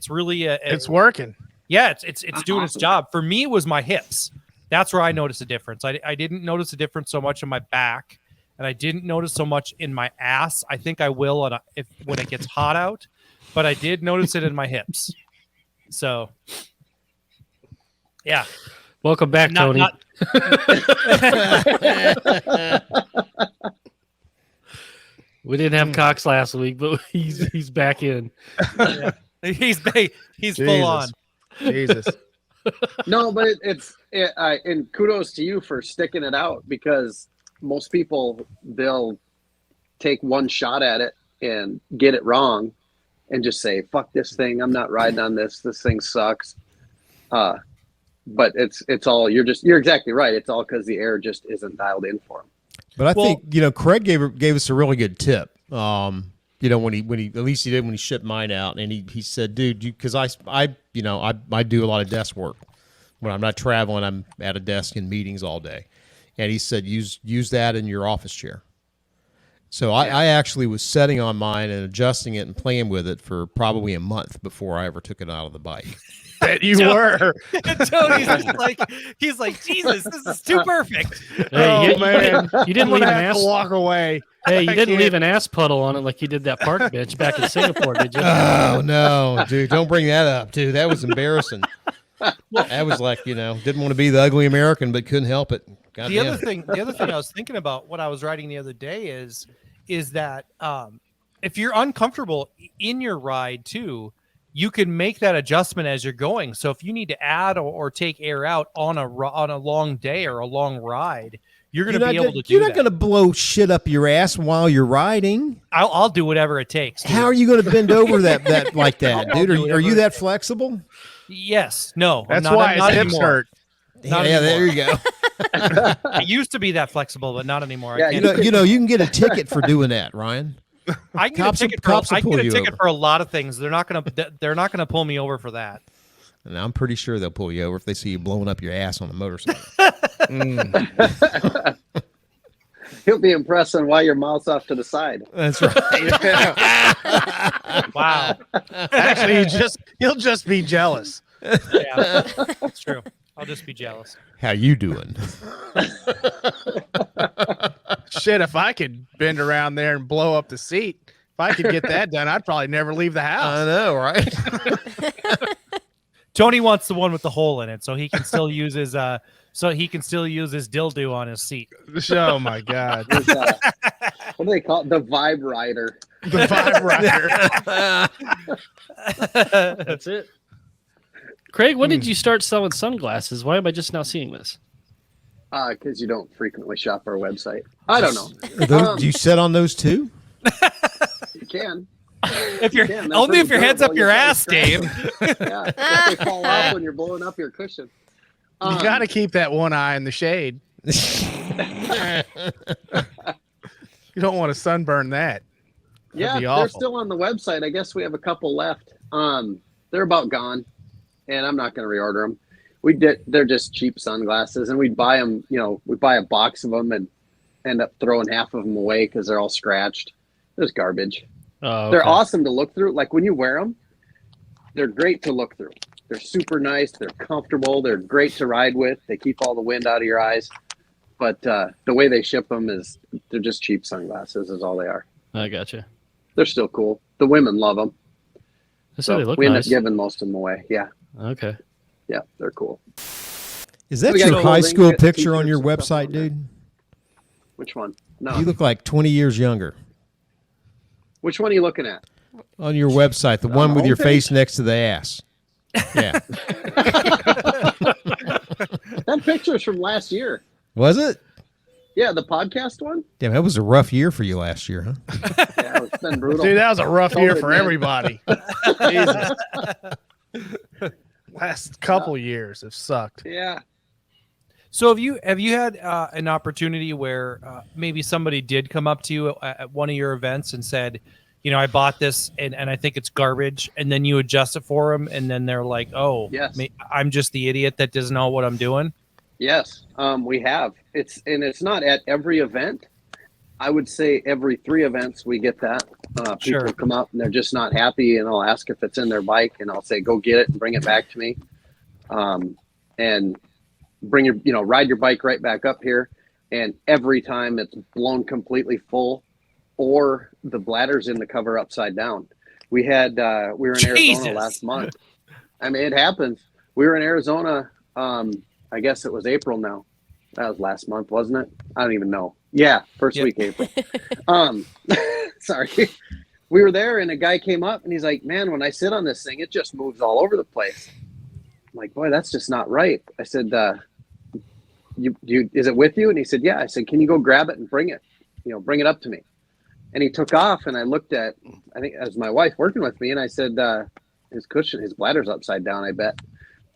[SPEAKER 7] really
[SPEAKER 8] it's working.
[SPEAKER 7] Yeah, it's doing its job. For me, it was my hips. That's where I noticed a difference. I didn't notice a difference so much in my back, and I didn't notice so much in my ass. I think I will when it gets hot out, but I did notice it in my hips. So, yeah.
[SPEAKER 2] Welcome back, Tony. We didn't have Cox last week, but he's back in.
[SPEAKER 7] Yeah. He's full on.
[SPEAKER 8] Jesus.
[SPEAKER 3] No, but and kudos to you for sticking it out, because most people, they'll take one shot at it and get it wrong and just say, fuck this thing, I'm not riding on this thing sucks. But it's all, you're exactly right, it's all because the air just isn't dialed in for them.
[SPEAKER 4] But I think Craig gave us a really good tip. When he at least he did when he shipped mine out, and he said, dude, because I do a lot of desk work when I'm not traveling. I'm at a desk in meetings all day, and he said use that in your office chair. So I actually was setting on mine and adjusting it and playing with it for probably a month before I ever took it out of the bike.
[SPEAKER 8] That you were.
[SPEAKER 7] Tony's he's like, Jesus, this is too perfect.
[SPEAKER 2] Hey,
[SPEAKER 8] man,
[SPEAKER 2] you didn't leave an ass.
[SPEAKER 8] to walk away.
[SPEAKER 2] Hey, you didn't leave an ass puddle on it like you did that park bench back in Singapore, did you?
[SPEAKER 4] Oh no, dude! Don't bring that up, dude. That was embarrassing. That was like, didn't want to be the ugly American, but couldn't help it. God
[SPEAKER 7] The other thing I was thinking about when I was riding the other day is that if you're uncomfortable in your ride too, you can make that adjustment as you're going. So if you need to add or take air out on a long day or a long ride, you're going to be able to do that.
[SPEAKER 4] You're not going to blow shit up your ass while you're riding.
[SPEAKER 7] I'll do whatever it takes. Dude.
[SPEAKER 4] How are you going to bend over that like that, dude? Are you that flexible?
[SPEAKER 7] Yes. No.
[SPEAKER 8] That's
[SPEAKER 7] not,
[SPEAKER 8] why
[SPEAKER 7] not
[SPEAKER 8] his hips
[SPEAKER 7] anymore.
[SPEAKER 8] hurt.
[SPEAKER 7] Not
[SPEAKER 4] yeah,
[SPEAKER 7] anymore.
[SPEAKER 4] there you go.
[SPEAKER 7] I used to be that flexible, but not anymore.
[SPEAKER 3] Yeah,
[SPEAKER 7] I can't.
[SPEAKER 4] You can get a ticket for doing that, Ryan.
[SPEAKER 7] I can
[SPEAKER 4] Cops
[SPEAKER 7] get a
[SPEAKER 4] will
[SPEAKER 7] ticket
[SPEAKER 4] over.
[SPEAKER 7] for a lot of things. They're not gonna pull me over for that.
[SPEAKER 4] And I'm pretty sure they'll pull you over if they see you blowing up your ass on a motorcycle.
[SPEAKER 3] He'll be impressed on why your mouth's off to the side.
[SPEAKER 4] That's right.
[SPEAKER 7] Wow.
[SPEAKER 8] Actually, he'll just be jealous.
[SPEAKER 7] Yeah, that's true. I'll just be jealous.
[SPEAKER 4] How you doing?
[SPEAKER 8] Shit, if I could bend around there and blow up the seat, if I could get that done, I'd probably never leave the house.
[SPEAKER 4] I know, right?
[SPEAKER 7] Tony wants the one with the hole in it, so he can still use his dildo on his seat.
[SPEAKER 8] Oh my God.
[SPEAKER 3] There's, what do they call it? The Vibe Rider.
[SPEAKER 8] The Vibe Rider.
[SPEAKER 2] That's it. Craig, when did you start selling sunglasses? Why am I just now seeing this?
[SPEAKER 3] Because you don't frequently shop our website. I don't know.
[SPEAKER 4] Do you sit on those too?
[SPEAKER 3] You can.
[SPEAKER 7] If you're
[SPEAKER 3] They're
[SPEAKER 7] only if
[SPEAKER 3] pretty
[SPEAKER 7] your head's up
[SPEAKER 3] durable.
[SPEAKER 7] your
[SPEAKER 3] You
[SPEAKER 7] ass,
[SPEAKER 3] can't
[SPEAKER 7] Dave.
[SPEAKER 3] Yeah, if they fall off when you're blowing up your cushion.
[SPEAKER 8] You got to keep that one eye in the shade. You don't want to sunburn that.
[SPEAKER 3] Yeah,
[SPEAKER 8] be
[SPEAKER 3] they're
[SPEAKER 8] awful.
[SPEAKER 3] still on the website. I guess we have a couple left. They're about gone, and I'm not going to reorder them. They're just cheap sunglasses, and we'd buy them. We buy a box of them and end up throwing half of them away because they're all scratched. There's garbage.
[SPEAKER 2] Oh, okay.
[SPEAKER 3] They're awesome to look through. Like when you wear them, they're great to look through. They're super nice. They're comfortable. They're great to ride with. They keep all the wind out of your eyes. But the way they ship them is they're just cheap sunglasses is all they are.
[SPEAKER 2] I gotcha.
[SPEAKER 3] They're still cool. The women love them.
[SPEAKER 2] So they look
[SPEAKER 3] we end
[SPEAKER 2] nice.
[SPEAKER 3] up giving most of them away. Yeah.
[SPEAKER 2] Okay.
[SPEAKER 3] Yeah, they're cool.
[SPEAKER 4] Is that
[SPEAKER 3] We got
[SPEAKER 4] your high
[SPEAKER 3] clothing,
[SPEAKER 4] school
[SPEAKER 3] we got
[SPEAKER 4] picture on
[SPEAKER 3] t-shirts
[SPEAKER 4] your
[SPEAKER 3] and stuff
[SPEAKER 4] website,
[SPEAKER 3] on there.
[SPEAKER 4] dude?
[SPEAKER 3] Which one? No.
[SPEAKER 4] You look like 20 years younger
[SPEAKER 3] Which one are you looking at?
[SPEAKER 4] on your website. The
[SPEAKER 3] On
[SPEAKER 4] one
[SPEAKER 3] the
[SPEAKER 4] with your
[SPEAKER 3] homepage?
[SPEAKER 4] face next to the ass. Yeah.
[SPEAKER 3] That picture's from last year.
[SPEAKER 4] Was it?
[SPEAKER 3] Yeah, the podcast one.
[SPEAKER 4] Damn, that was a rough year for you last year, huh?
[SPEAKER 3] Yeah, it's been brutal.
[SPEAKER 8] Dude, that was a rough year for
[SPEAKER 3] man.
[SPEAKER 8] everybody. Jesus. Last couple years have sucked.
[SPEAKER 3] Yeah.
[SPEAKER 7] So have you had an opportunity where maybe somebody did come up to you at one of your events and said, I bought this and I think it's garbage, and then you adjust it for them, and then they're like, oh,
[SPEAKER 3] Yes.
[SPEAKER 7] I'm just the idiot that doesn't know what I'm doing?
[SPEAKER 3] Yes, we have. It's not at every event. I would say every 3 events we get that. People
[SPEAKER 7] Sure.
[SPEAKER 3] come up and they're just not happy, and I'll ask if it's in their bike, and I'll say, go get it and bring it back to me. And bring your, ride your bike right back up here. And every time it's blown completely full or the bladder's in the cover upside down. We were in Arizona
[SPEAKER 7] Jesus.
[SPEAKER 3] last month. I mean, it happens. We were in Arizona. I guess it was April now. That was last month, wasn't it? I don't even know. Yeah, first
[SPEAKER 7] Yep.
[SPEAKER 3] week April. Sorry. We were there and a guy came up and he's like, man, when I sit on this thing, it just moves all over the place. I'm like, boy, that's just not right. I said, is it with you? And he said, yeah. I said, can you go grab it and bring it? Bring it up to me. And he took off and I looked at, I think as my wife working with me, and I said, his bladder's upside down, I bet.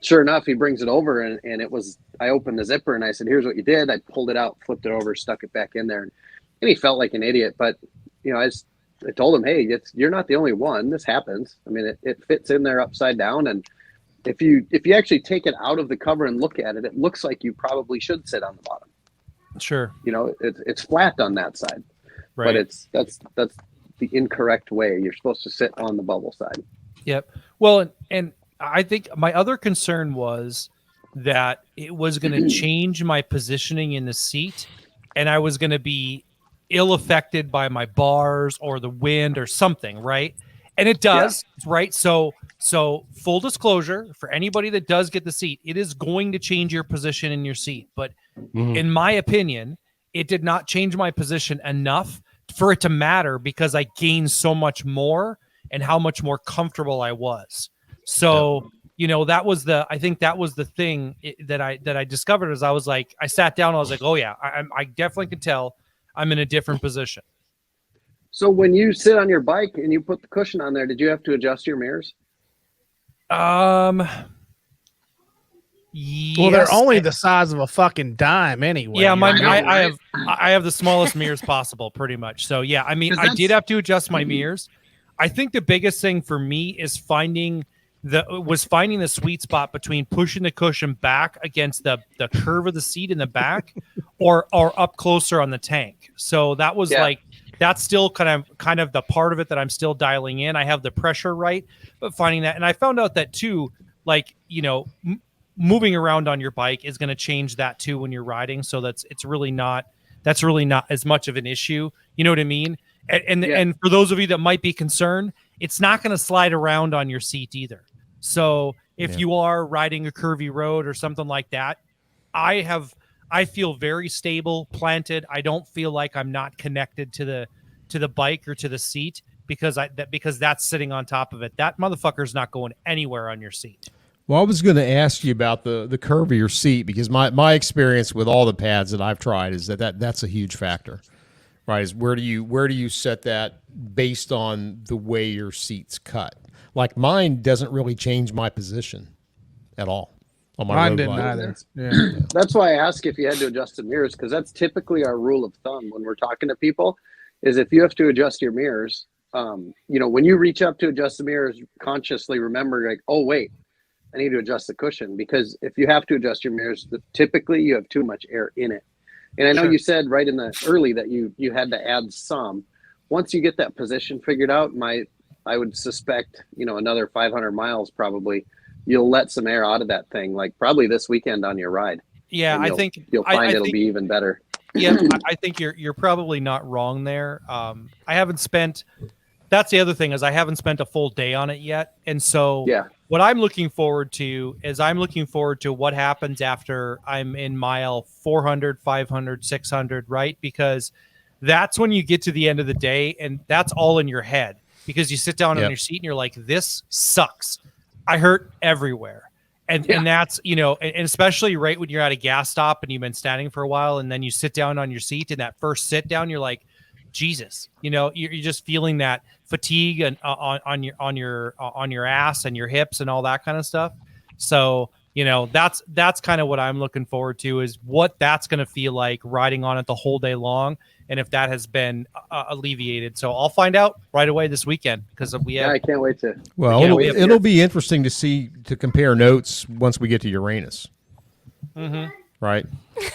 [SPEAKER 3] Sure enough, he brings it over and I opened the zipper and I said, here's what you did. I pulled it out, flipped it over, stuck it back in there. And he felt like an idiot, but I told him, hey, you're not the only one. This happens. I mean, it fits in there upside down. And if you actually take it out of the cover and look at it, it looks like you probably should sit on the bottom.
[SPEAKER 7] Sure.
[SPEAKER 3] It's flat on that side,
[SPEAKER 7] Right.
[SPEAKER 3] but that's the incorrect way. You're supposed to sit on the bubble side.
[SPEAKER 7] Yep. Well, and I think my other concern was that it was going to change my positioning in the seat, and I was going to be ill affected by my bars or the wind or something, right? And it does, right? So full disclosure for anybody that does get the seat, it is going to change your position in your seat. But in my opinion, it did not change my position enough for it to matter because I gained so much more and how much more comfortable I was. So, I think that was the thing that I discovered as I was like, I sat down, I was like, oh yeah, I definitely could tell I'm in a different position.
[SPEAKER 3] So when you sit on your bike and you put the cushion on there, did you have to adjust your mirrors?
[SPEAKER 7] Yes,
[SPEAKER 8] Well, they're only the size of a fucking dime anyway.
[SPEAKER 7] Yeah, I
[SPEAKER 3] I
[SPEAKER 7] have the smallest mirrors possible, pretty much. So yeah, I mean, I did have to adjust my mirrors. I think the biggest thing for me is finding the sweet spot between pushing the cushion back against the curve of the seat in the back, or up closer on the tank. So that was that's still kind of the part of it that I'm still dialing in. I have the pressure right, but finding that, and I found out that too, like moving around on your bike is going to change that too when you're riding. So that's really not as much of an issue. You know what I mean? And for those of you that might be concerned, it's not going to slide around on your seat either. So if you are riding a curvy road or something like that, I feel very stable, planted. I don't feel like I'm not connected to the bike or to the seat because that's sitting on top of it. That motherfucker's not going anywhere on your seat.
[SPEAKER 4] Well, I was going to ask you about the curvier seat because my experience with all the pads that I've tried is that's a huge factor, right? Is where do you set that based on the way your seat's cut? Like mine doesn't really change my position at all on my road
[SPEAKER 8] didn't
[SPEAKER 4] bike.
[SPEAKER 8] either. Yeah.
[SPEAKER 3] That's why I ask if you had to adjust the mirrors, because that's typically our rule of thumb when we're talking to people, is if you have to adjust your mirrors, when you reach up to adjust the mirrors, consciously remember like, oh wait, I need to adjust the cushion, because if you have to adjust your mirrors, typically you have too much air in it. And I know you said right in the early that you had to add some. Once you get that position figured out, I would suspect, another 500 miles probably, you'll let some air out of that thing, like probably this weekend on your ride.
[SPEAKER 7] Yeah, I think
[SPEAKER 3] you'll find it'll be even better.
[SPEAKER 7] Yeah, I think you're probably not wrong there. That's the other thing, is I haven't spent a full day on it yet. And so what I'm looking forward to is what happens after I'm in mile 400, 500, 600, right? Because that's when you get to the end of the day, and that's all in your head, because you sit down on your seat and you're like, this sucks. I hurt everywhere. And that's, and especially right when you're at a gas stop and you've been standing for a while, and then you sit down on your seat, and that first sit down, you're like, Jesus, you're just feeling that fatigue and on your ass and your hips and all that kind of stuff. So, that's kind of what I'm looking forward to, is what that's going to feel like riding on it the whole day long, and if that has been alleviated. So I'll find out right away this weekend, because I can't wait to.
[SPEAKER 4] Well, it'll be interesting to compare notes once we get to Uranus.
[SPEAKER 7] Mm-hmm.
[SPEAKER 4] Right.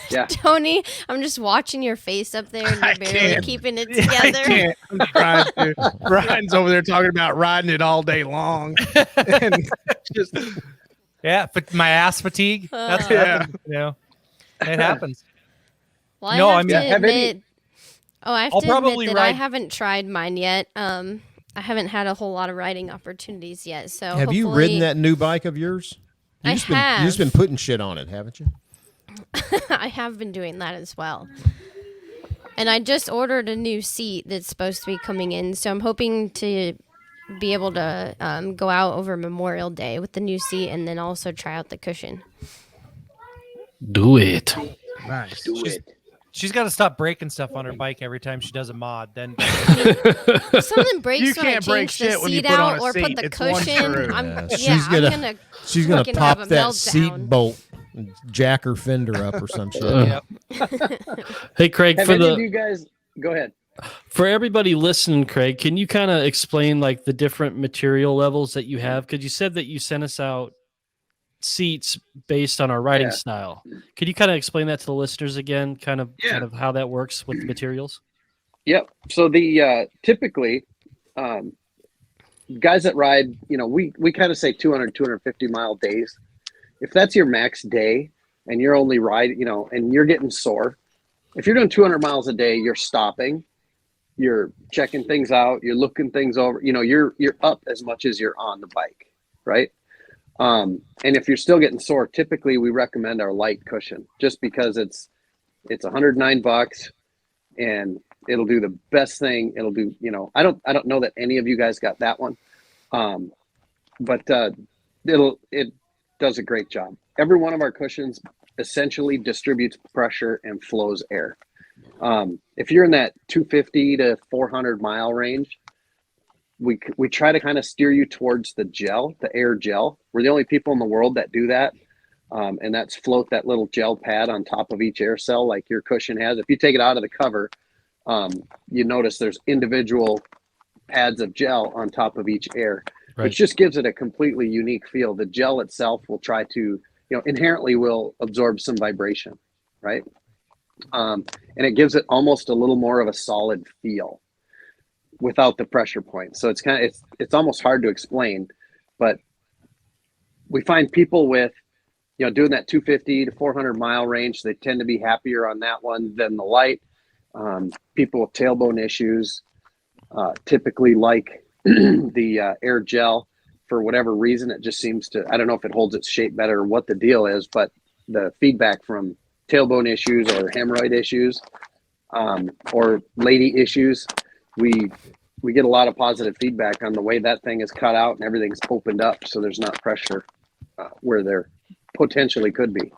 [SPEAKER 3] Yeah.
[SPEAKER 5] Tony, I'm just watching your face up there, and you're barely keeping it together.
[SPEAKER 8] I can't. I'm trying to. Ryan's over there talking about riding it all day long. And just
[SPEAKER 7] but my ass fatigue. That's it happens.
[SPEAKER 5] Well, I have to admit that I haven't tried mine yet. I haven't had a whole lot of riding opportunities yet. So
[SPEAKER 4] have you ridden that new bike of yours? You've just been putting shit on it, haven't you?
[SPEAKER 5] I have been doing that as well. And I just ordered a new seat that's supposed to be coming in, so I'm hoping to be able to go out over Memorial Day with the new seat, and then also try out the cushion.
[SPEAKER 2] Do it.
[SPEAKER 8] Nice.
[SPEAKER 7] She's got to stop breaking stuff on her bike every time she does a mod. Then
[SPEAKER 5] something breaks
[SPEAKER 8] you
[SPEAKER 5] when I
[SPEAKER 8] can't break
[SPEAKER 5] change
[SPEAKER 8] shit
[SPEAKER 5] the
[SPEAKER 8] when you
[SPEAKER 5] seat
[SPEAKER 8] put on
[SPEAKER 5] out
[SPEAKER 8] a
[SPEAKER 5] or
[SPEAKER 8] seat.
[SPEAKER 5] put the
[SPEAKER 8] It's one
[SPEAKER 5] cushion.
[SPEAKER 8] screw.
[SPEAKER 4] She's gonna
[SPEAKER 5] fucking
[SPEAKER 4] pop
[SPEAKER 5] have a
[SPEAKER 4] that
[SPEAKER 5] meltdown.
[SPEAKER 4] seat bolt and jack her fender up or some shit.
[SPEAKER 2] Hey, Craig,
[SPEAKER 3] Have any of you guys go ahead?
[SPEAKER 2] For everybody listening, Craig, can you kind of explain like the different material levels that you have? Because you said that you sent us out seats based on our riding style. Could you kind of explain that to the listeners again? Kind of how that works with the materials.
[SPEAKER 3] Yep. So the typically guys that ride, we kind of say 200, 250 mile days. If that's your max day and you're only riding, and you're getting sore, if you're doing 200 miles a day, you're stopping, you're checking things out, you're looking things over, you're up as much as you're on the bike, right? And if you're still getting sore, typically we recommend our light cushion, just because it's $109 and It'll do the best thing. It'll do, I don't know that any of you guys got that one. But it does a great job. Every one of our cushions essentially distributes pressure and flows air. If you're in that 250 to 400 mile range, we try to kind of steer you towards the gel, the air gel. We're the only people in the world that do that. And that's float that little gel pad on top of each air cell like your cushion has. If you take it out of the cover, you notice there's individual pads of gel on top of each air, which just gives it a completely unique feel. The gel itself will try to, inherently will absorb some vibration, right? And it gives it almost a little more of a solid feel without the pressure point. So it's almost hard to explain, but we find people with, doing that 250 to 400 mile range, they tend to be happier on that one than the light. People with tailbone issues typically like the air gel for whatever reason. It just seems to, I don't know if it holds its shape better or what the deal is, but the feedback from tailbone issues or hemorrhoid issues or lady issues, we get a lot of positive feedback on the way that thing is cut out and everything's opened up, so there's not pressure where there potentially could be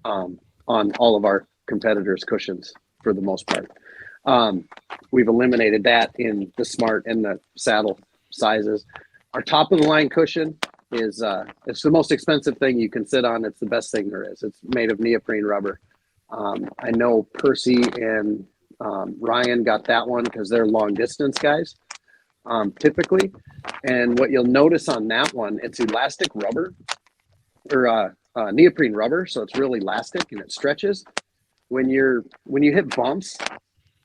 [SPEAKER 3] on all of our competitors' cushions for the most part. We've eliminated that in the Smart and the Saddle sizes. Our top of the line cushion is it's the most expensive thing you can sit on. It's the best thing there is. It's made of neoprene rubber. I know Percy and Ryan got that one because they're long distance guys typically. And what you'll notice on that one, it's elastic rubber or neoprene rubber, so it's really elastic and it stretches. When you hit bumps,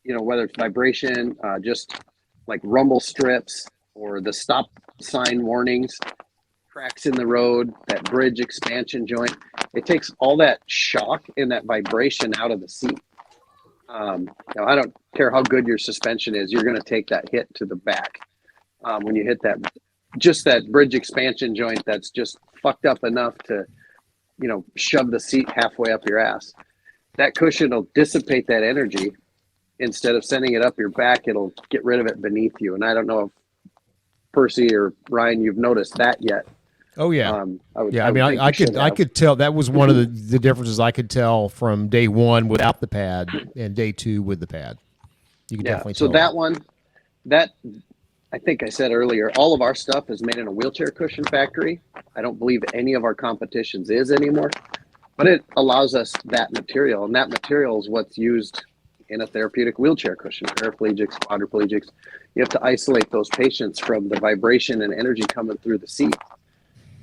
[SPEAKER 3] whether it's vibration, just like rumble strips or the stop sign warnings, cracks in the road, that bridge expansion joint, it takes all that shock and that vibration out of the seat. I don't care how good your suspension is, you're going to take that hit to the back when you hit that bridge expansion joint that's just fucked up enough to, shove the seat halfway up your ass. That cushion will dissipate that energy. Instead of sending it up your back, it'll get rid of it beneath you. And I don't know if Percy or Ryan, you've noticed that yet.
[SPEAKER 4] Oh yeah. I could tell that was one of the differences I could tell from day one without the pad and day two with the pad. You can definitely tell.
[SPEAKER 3] So that one, I think I said earlier, all of our stuff is made in a wheelchair cushion factory. I don't believe any of our competitions is anymore, but it allows us that material, and that material is what's used in a therapeutic wheelchair cushion, paraplegics, quadriplegics. You have to isolate those patients from the vibration and energy coming through the seat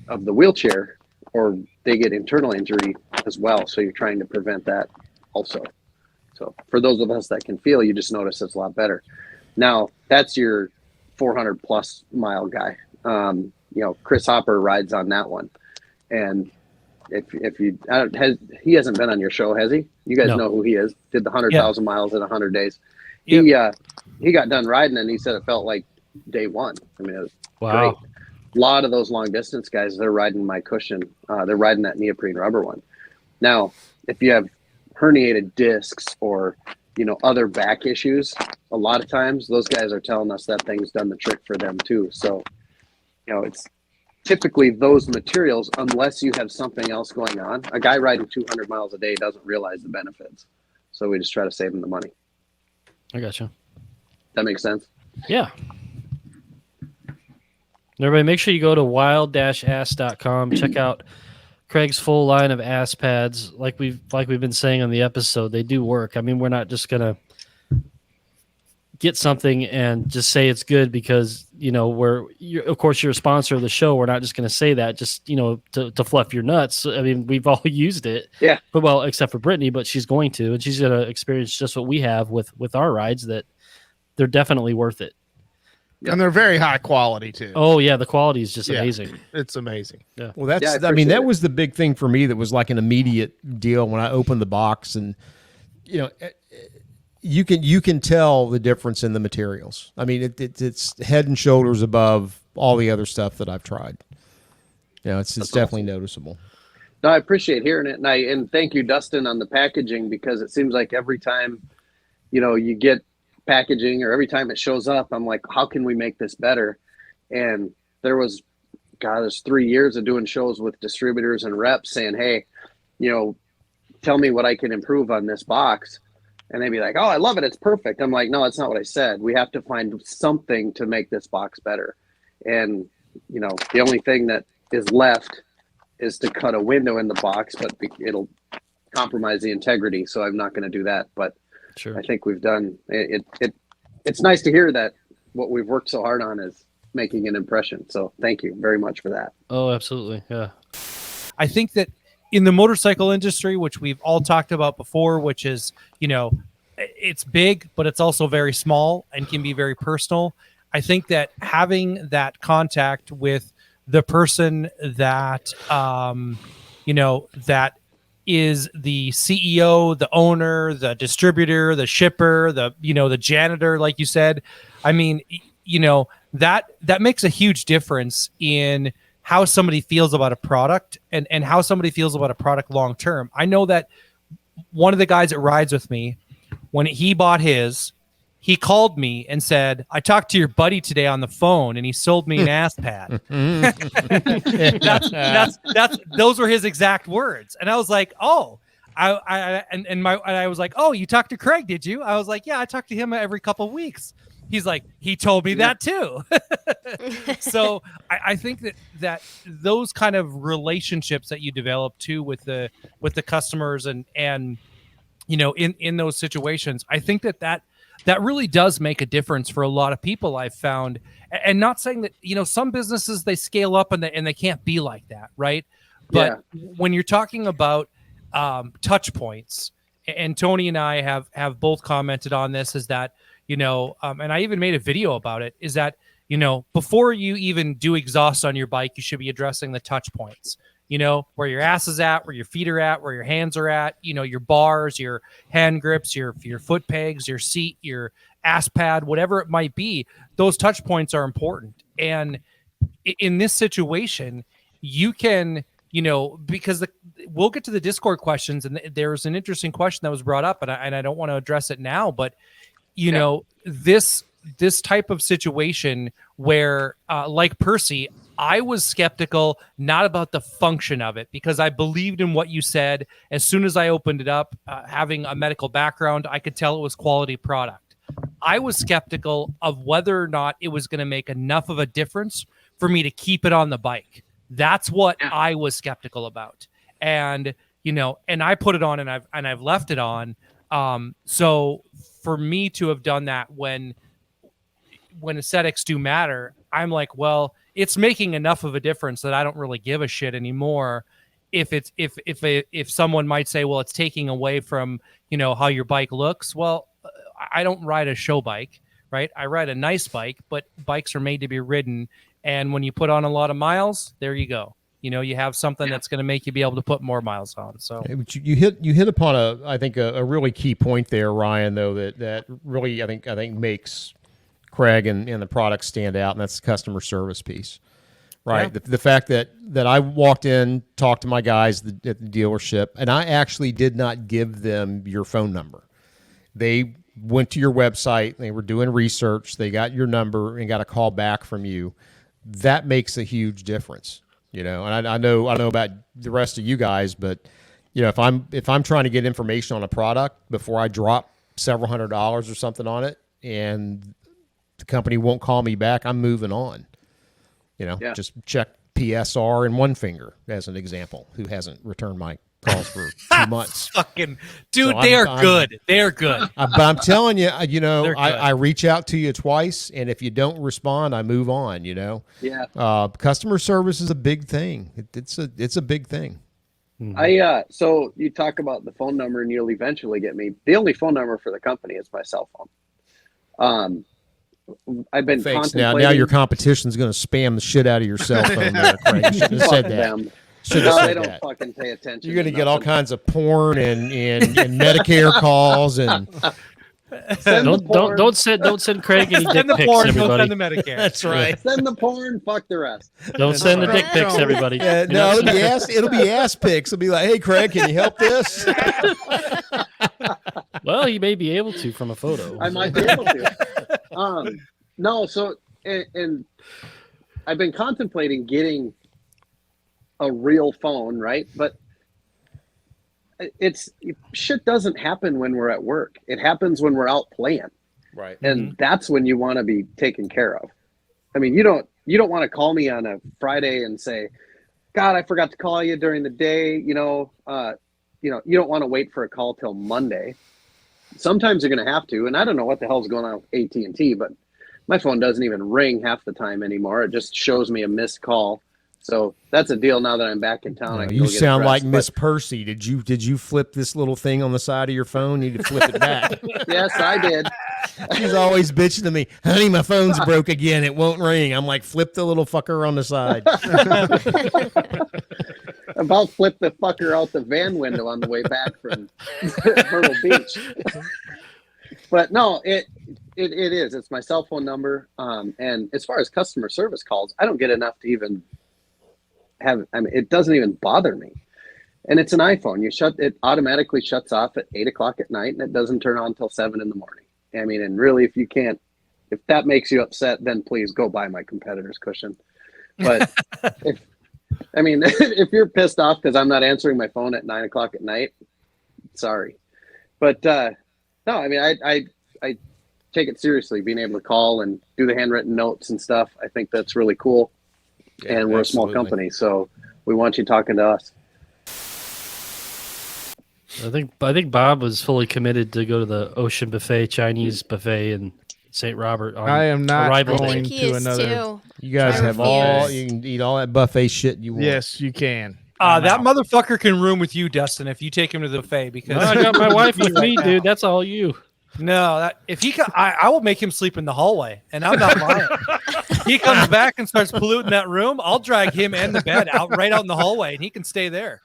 [SPEAKER 3] of the wheelchair, or they get internal injury as well. So you're trying to prevent that also. So for those of us that can feel, you just notice it's a lot better. Now that's your 400 plus mile guy. Chris Hopper rides on that one. And if you, he hasn't been on your show, has he? You guys know who he is. Did the 100,000 miles in 100 days. Yep. He got done riding and he said it felt like day one. I mean, it was great. A lot of those long distance guys, they're riding my cushion. They're riding that neoprene rubber one. Now, if you have herniated discs or, other back issues, a lot of times those guys are telling us that thing's done the trick for them too. So, it's typically those materials, unless you have something else going on. A guy riding 200 miles a day doesn't realize the benefits. So we just try to save him the money.
[SPEAKER 2] I gotcha.
[SPEAKER 3] That makes sense? Yeah.
[SPEAKER 2] Everybody, make sure you go to wild-ass.com. Check out Craig's full line of ass pads. Like we've been saying on the episode, they do work. I mean, we're not just gonna get something and just say it's good because of course you're a sponsor of the show. We're not just gonna say that just to fluff your nuts. I mean, we've all used it.
[SPEAKER 3] Yeah.
[SPEAKER 2] But well, except for Brittany, but she's going to, and she's gonna experience just what we have with our rides. That they're definitely worth it.
[SPEAKER 8] And they're very high quality too.
[SPEAKER 2] Oh yeah, the quality is just amazing.
[SPEAKER 8] It's amazing.
[SPEAKER 2] Yeah.
[SPEAKER 4] Well, that was the big thing for me. That was like an immediate deal when I opened the box, and you can tell the difference in the materials. I mean, it's head and shoulders above all the other stuff that I've tried. It's definitely noticeable.
[SPEAKER 3] No, I appreciate hearing it, and thank you, Dustin, on the packaging, because it seems like every time you get packaging, or every time it shows up, I'm like, how can we make this better? And there's 3 years of doing shows with distributors and reps saying, hey, tell me what I can improve on this box. And they'd be like, oh, I love it, it's perfect. I'm like, no, that's not what I said. We have to find something to make this box better. And, the only thing that is left is to cut a window in the box, but it'll compromise the integrity. So I'm not going to do that. But
[SPEAKER 2] Sure.
[SPEAKER 3] I think we've done it. It's nice to hear that what we've worked so hard on is making an impression. So thank you very much for that.
[SPEAKER 2] Oh, absolutely. Yeah.
[SPEAKER 7] I think that in the motorcycle industry, which we've all talked about before, which is, it's big, but it's also very small and can be very personal. I think that having that contact with the person that, that is the CEO, the owner, the distributor, the shipper, the janitor, like you said, I mean, that makes a huge difference in how somebody feels about a product and how somebody feels about a product long term. I know that one of the guys that rides with me, when he bought his, he called me and said, I talked to your buddy today on the phone and he sold me an ass pad. Those were his exact words. And I was like, oh, I was like, oh, you talked to Craig, did you? I was like, yeah, I talk to him every couple of weeks. He's like, he told me that too. So I think that those kind of relationships that you develop too with the customers and in those situations, I think that really does make a difference for a lot of people, I've found. And not saying that, some businesses, they scale up and they can't be like that, right? But when you're talking about touch points, and Tony and I have both commented on this, is that, and I even made a video about it, is that, before you even do exhaust on your bike, you should be addressing the touch points. Where your ass is at, where your feet are at, where your hands are at, your bars, your hand grips, your foot pegs, your seat, your ass pad, whatever it might be, those touch points are important. And in this situation, you can, because we'll get to the Discord questions, and there's an interesting question that was brought up, and I don't want to address it now, but this type of situation where, like Percy, I was skeptical, not about the function of it, because I believed in what you said. As soon as I opened it up, having a medical background, I could tell it was quality product. I was skeptical of whether or not it was going to make enough of a difference for me to keep it on the bike. That's what I was skeptical about. And, and I put it on and I've left it on. So for me to have done that when aesthetics do matter, I'm like, well, it's making enough of a difference that I don't really give a shit anymore. If someone might say, well, it's taking away from, how your bike looks. Well, I don't ride a show bike, right? I ride a nice bike, but bikes are made to be ridden. And when you put on a lot of miles, there you go. You have something that's going to make you be able to put more miles on. So
[SPEAKER 4] you hit upon a really key point there, Ryan, though, that really, I think makes Craig and the product stand out, and that's the customer service piece, right? Yeah. The fact that I walked in, talked to my guys at the dealership, and I actually did not give them your phone number. They went to your website, they were doing research, they got your number and got a call back from you. That makes a huge difference, And I know about the rest of you guys, but if I'm trying to get information on a product before I drop several $100s or something on it, and the company won't call me back, I'm moving on. Just check PSR and One Finger as an example, who hasn't returned my calls for 2 months.
[SPEAKER 7] Fucking dude, so they're good. They're good.
[SPEAKER 4] But I'm telling you, I reach out to you twice, and if you don't respond, I move on.
[SPEAKER 3] Yeah.
[SPEAKER 4] Customer service is a big thing. It's a big thing.
[SPEAKER 3] Mm-hmm. So you talk about the phone number, and you'll eventually get me. The only phone number for the company is my cell phone. I've been contemplating.
[SPEAKER 4] Now your competition's going to spam the shit out of your cell phone. There, Craig. You should have said that.
[SPEAKER 3] They don't fucking pay attention.
[SPEAKER 4] You're going to get all kinds of porn and Medicare calls and.
[SPEAKER 2] Don't send Craig any dick pics,
[SPEAKER 7] porn,
[SPEAKER 2] everybody.
[SPEAKER 7] Don't send the Medicare.
[SPEAKER 4] That's right.
[SPEAKER 3] Send the porn. Fuck the rest.
[SPEAKER 2] Don't send the dick pics, everybody.
[SPEAKER 4] No, it'll be ass pics. It'll be like, hey, Craig, can you help this?
[SPEAKER 2] Well, you may be able to from a photo.
[SPEAKER 3] I might be able to. No, so and I've been contemplating getting a real phone, right? But shit doesn't happen when we're at work. It happens when we're out playing,
[SPEAKER 4] Right.
[SPEAKER 3] and that's when you want to be taken care of. I mean, you don't want to call me on a Friday and say, "God, I forgot to call you during the day." You don't want to wait for a call till Monday. Sometimes you're going to have to, and I don't know what the hell's going on with AT&T, but my phone doesn't even ring half the time anymore. It just shows me a missed call. So that's a deal now that I'm back in town. I can
[SPEAKER 4] You
[SPEAKER 3] go get
[SPEAKER 4] sound
[SPEAKER 3] it
[SPEAKER 4] like
[SPEAKER 3] pressed,
[SPEAKER 4] Miss Percy. Did you flip this little thing on the side of your phone? You need to flip it back.
[SPEAKER 3] but yes, I did.
[SPEAKER 4] She's always bitching to me, honey, my phone's broke again. It won't ring. I'm like, flip the little fucker on the side.
[SPEAKER 3] About flipped the fucker out the van window on the way back from Myrtle Beach. But no, it is. It's my cell phone number. And as far as customer service calls, I don't get enough to even have. I mean, it doesn't even bother me. And it's an iPhone. It automatically shuts off at 8:00 at night, and it doesn't turn on until 7 in the morning. I mean, and really, if that makes you upset, then please go buy my competitor's cushion. But if you're pissed off because I'm not answering my phone at 9:00 at night, sorry. But no, I mean, I take it seriously, being able to call and do the handwritten notes and stuff. I think that's really cool.
[SPEAKER 4] Yeah,
[SPEAKER 3] and we're
[SPEAKER 4] absolutely.
[SPEAKER 3] a small company, so we want you talking to us.
[SPEAKER 2] I think Bob was fully committed to go to the Ocean Buffet, Chinese buffet in St. Robert.
[SPEAKER 8] I am not
[SPEAKER 2] arrival
[SPEAKER 5] I
[SPEAKER 8] going
[SPEAKER 5] think he
[SPEAKER 8] to
[SPEAKER 5] is
[SPEAKER 8] another.
[SPEAKER 5] too.
[SPEAKER 4] You guys
[SPEAKER 5] I
[SPEAKER 4] have
[SPEAKER 5] refuse.
[SPEAKER 4] you can eat all that buffet shit you want.
[SPEAKER 8] Yes, you can.
[SPEAKER 7] That motherfucker can room with you, Dustin, if you take him to the buffet. Because
[SPEAKER 2] No, I got my wife with me, dude. That's all you.
[SPEAKER 7] No, if he, I will make him sleep in the hallway, and I'm not lying. He comes back and starts polluting that room. I'll drag him and the bed right out in the hallway, and he can stay there.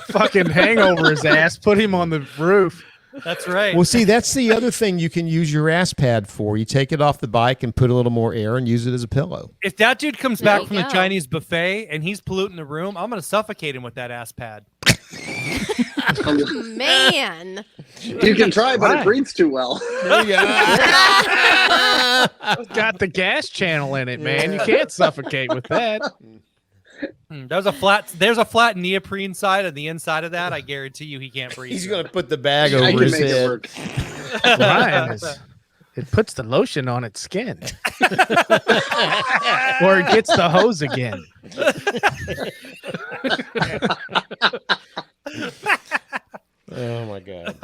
[SPEAKER 8] Fucking hang over his ass. Put him on the roof.
[SPEAKER 7] That's right.
[SPEAKER 4] Well, see, that's the other thing you can use your ass pad for. You take it off the bike and put a little more air and use it as a pillow.
[SPEAKER 7] If that dude comes
[SPEAKER 5] There
[SPEAKER 7] back
[SPEAKER 5] you
[SPEAKER 7] from the
[SPEAKER 5] go.
[SPEAKER 7] Chinese buffet and he's polluting the room, I'm going to suffocate him with that ass pad.
[SPEAKER 5] Man.
[SPEAKER 3] You can try, but it breathes too well.
[SPEAKER 4] There you go.
[SPEAKER 8] It's got the gas channel in it, man. You can't suffocate with that.
[SPEAKER 7] There's a flat neoprene side on the inside of that. I guarantee you he can't breathe.
[SPEAKER 4] He's going to put the bag
[SPEAKER 3] I
[SPEAKER 4] over
[SPEAKER 3] can
[SPEAKER 4] his
[SPEAKER 3] make it
[SPEAKER 4] head.
[SPEAKER 3] work.
[SPEAKER 8] Ryan it puts the lotion on its skin. Or it gets the hose again.
[SPEAKER 4] Oh, my God.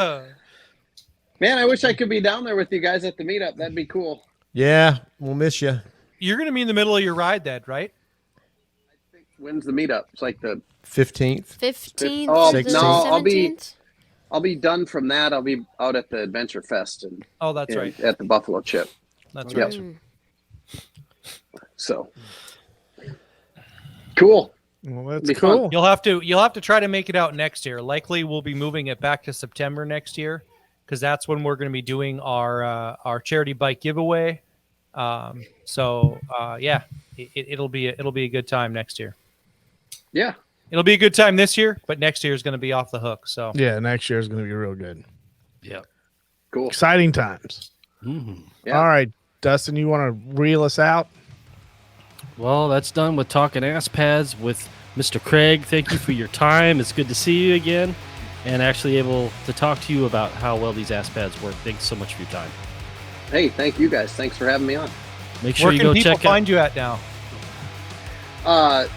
[SPEAKER 3] Man, I wish I could be down there with you guys at the meetup. That'd be cool.
[SPEAKER 4] Yeah, we'll miss you.
[SPEAKER 7] You're going to be in the middle of your ride then, right?
[SPEAKER 3] When's the meetup? It's like the
[SPEAKER 4] 15th.
[SPEAKER 5] 15th.
[SPEAKER 3] Oh,
[SPEAKER 5] to the
[SPEAKER 3] no, I'll be-
[SPEAKER 5] 17th?
[SPEAKER 3] I'll be done from that. I'll be out at the Adventure Fest and
[SPEAKER 7] Oh, that's right.
[SPEAKER 3] at the Buffalo Chip.
[SPEAKER 7] That's
[SPEAKER 3] Yep.
[SPEAKER 7] right.
[SPEAKER 5] Mm.
[SPEAKER 3] So cool.
[SPEAKER 8] Well, that's
[SPEAKER 3] Be fun.
[SPEAKER 8] cool.
[SPEAKER 7] You'll have to try to make it out next year. Likely we'll be moving it back to September next year because that's when we're going to be doing our charity bike giveaway. Yeah, it'll be a good time next year.
[SPEAKER 3] Yeah.
[SPEAKER 7] It'll be a good time this year, but next year is going to be off the hook. So
[SPEAKER 8] Yeah, next year is going to be real good.
[SPEAKER 2] Yeah.
[SPEAKER 3] Cool.
[SPEAKER 8] Exciting times.
[SPEAKER 3] Yeah.
[SPEAKER 8] All right, Dustin, you want to reel us out?
[SPEAKER 2] Well, that's done with Talking Ass Pads with Mr. Craig. Thank you for your time. It's good to see you again and actually able to talk to you about how well these ass pads work. Thanks so much for your time.
[SPEAKER 3] Hey, thank you guys. Thanks for having me on.
[SPEAKER 2] Make sure
[SPEAKER 7] where
[SPEAKER 2] you
[SPEAKER 7] can
[SPEAKER 2] go
[SPEAKER 7] people
[SPEAKER 2] check
[SPEAKER 7] find you at now?
[SPEAKER 3] I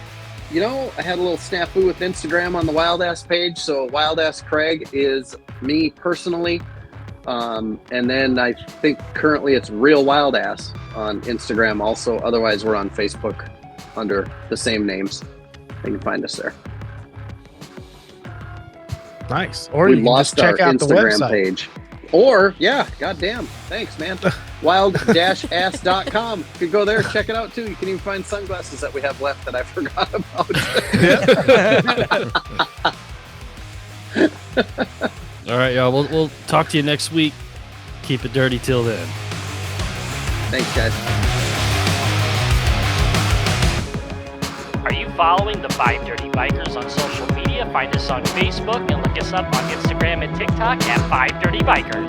[SPEAKER 3] had a little snafu with Instagram on the Wild Ass page. So Wild Ass Craig is me personally. And then I think currently it's Real Wild Ass on Instagram also. Otherwise, we're on Facebook under the same names. You can find us there.
[SPEAKER 8] Nice. Or
[SPEAKER 3] We
[SPEAKER 8] you can just
[SPEAKER 3] lost our
[SPEAKER 8] check out the
[SPEAKER 3] Instagram
[SPEAKER 8] website.
[SPEAKER 3] page. Or, yeah, goddamn. Thanks, man. Wild-ass.com. You could go there, check it out too. You can even find sunglasses that we have left that I forgot about.
[SPEAKER 2] All right, y'all. We'll talk to you next week. Keep it dirty till then.
[SPEAKER 3] Thanks, guys.
[SPEAKER 1] Are you following the 5 Dirty Bikers on social media? Find us on Facebook and look us up on Instagram and TikTok at 5 Dirty Bikers.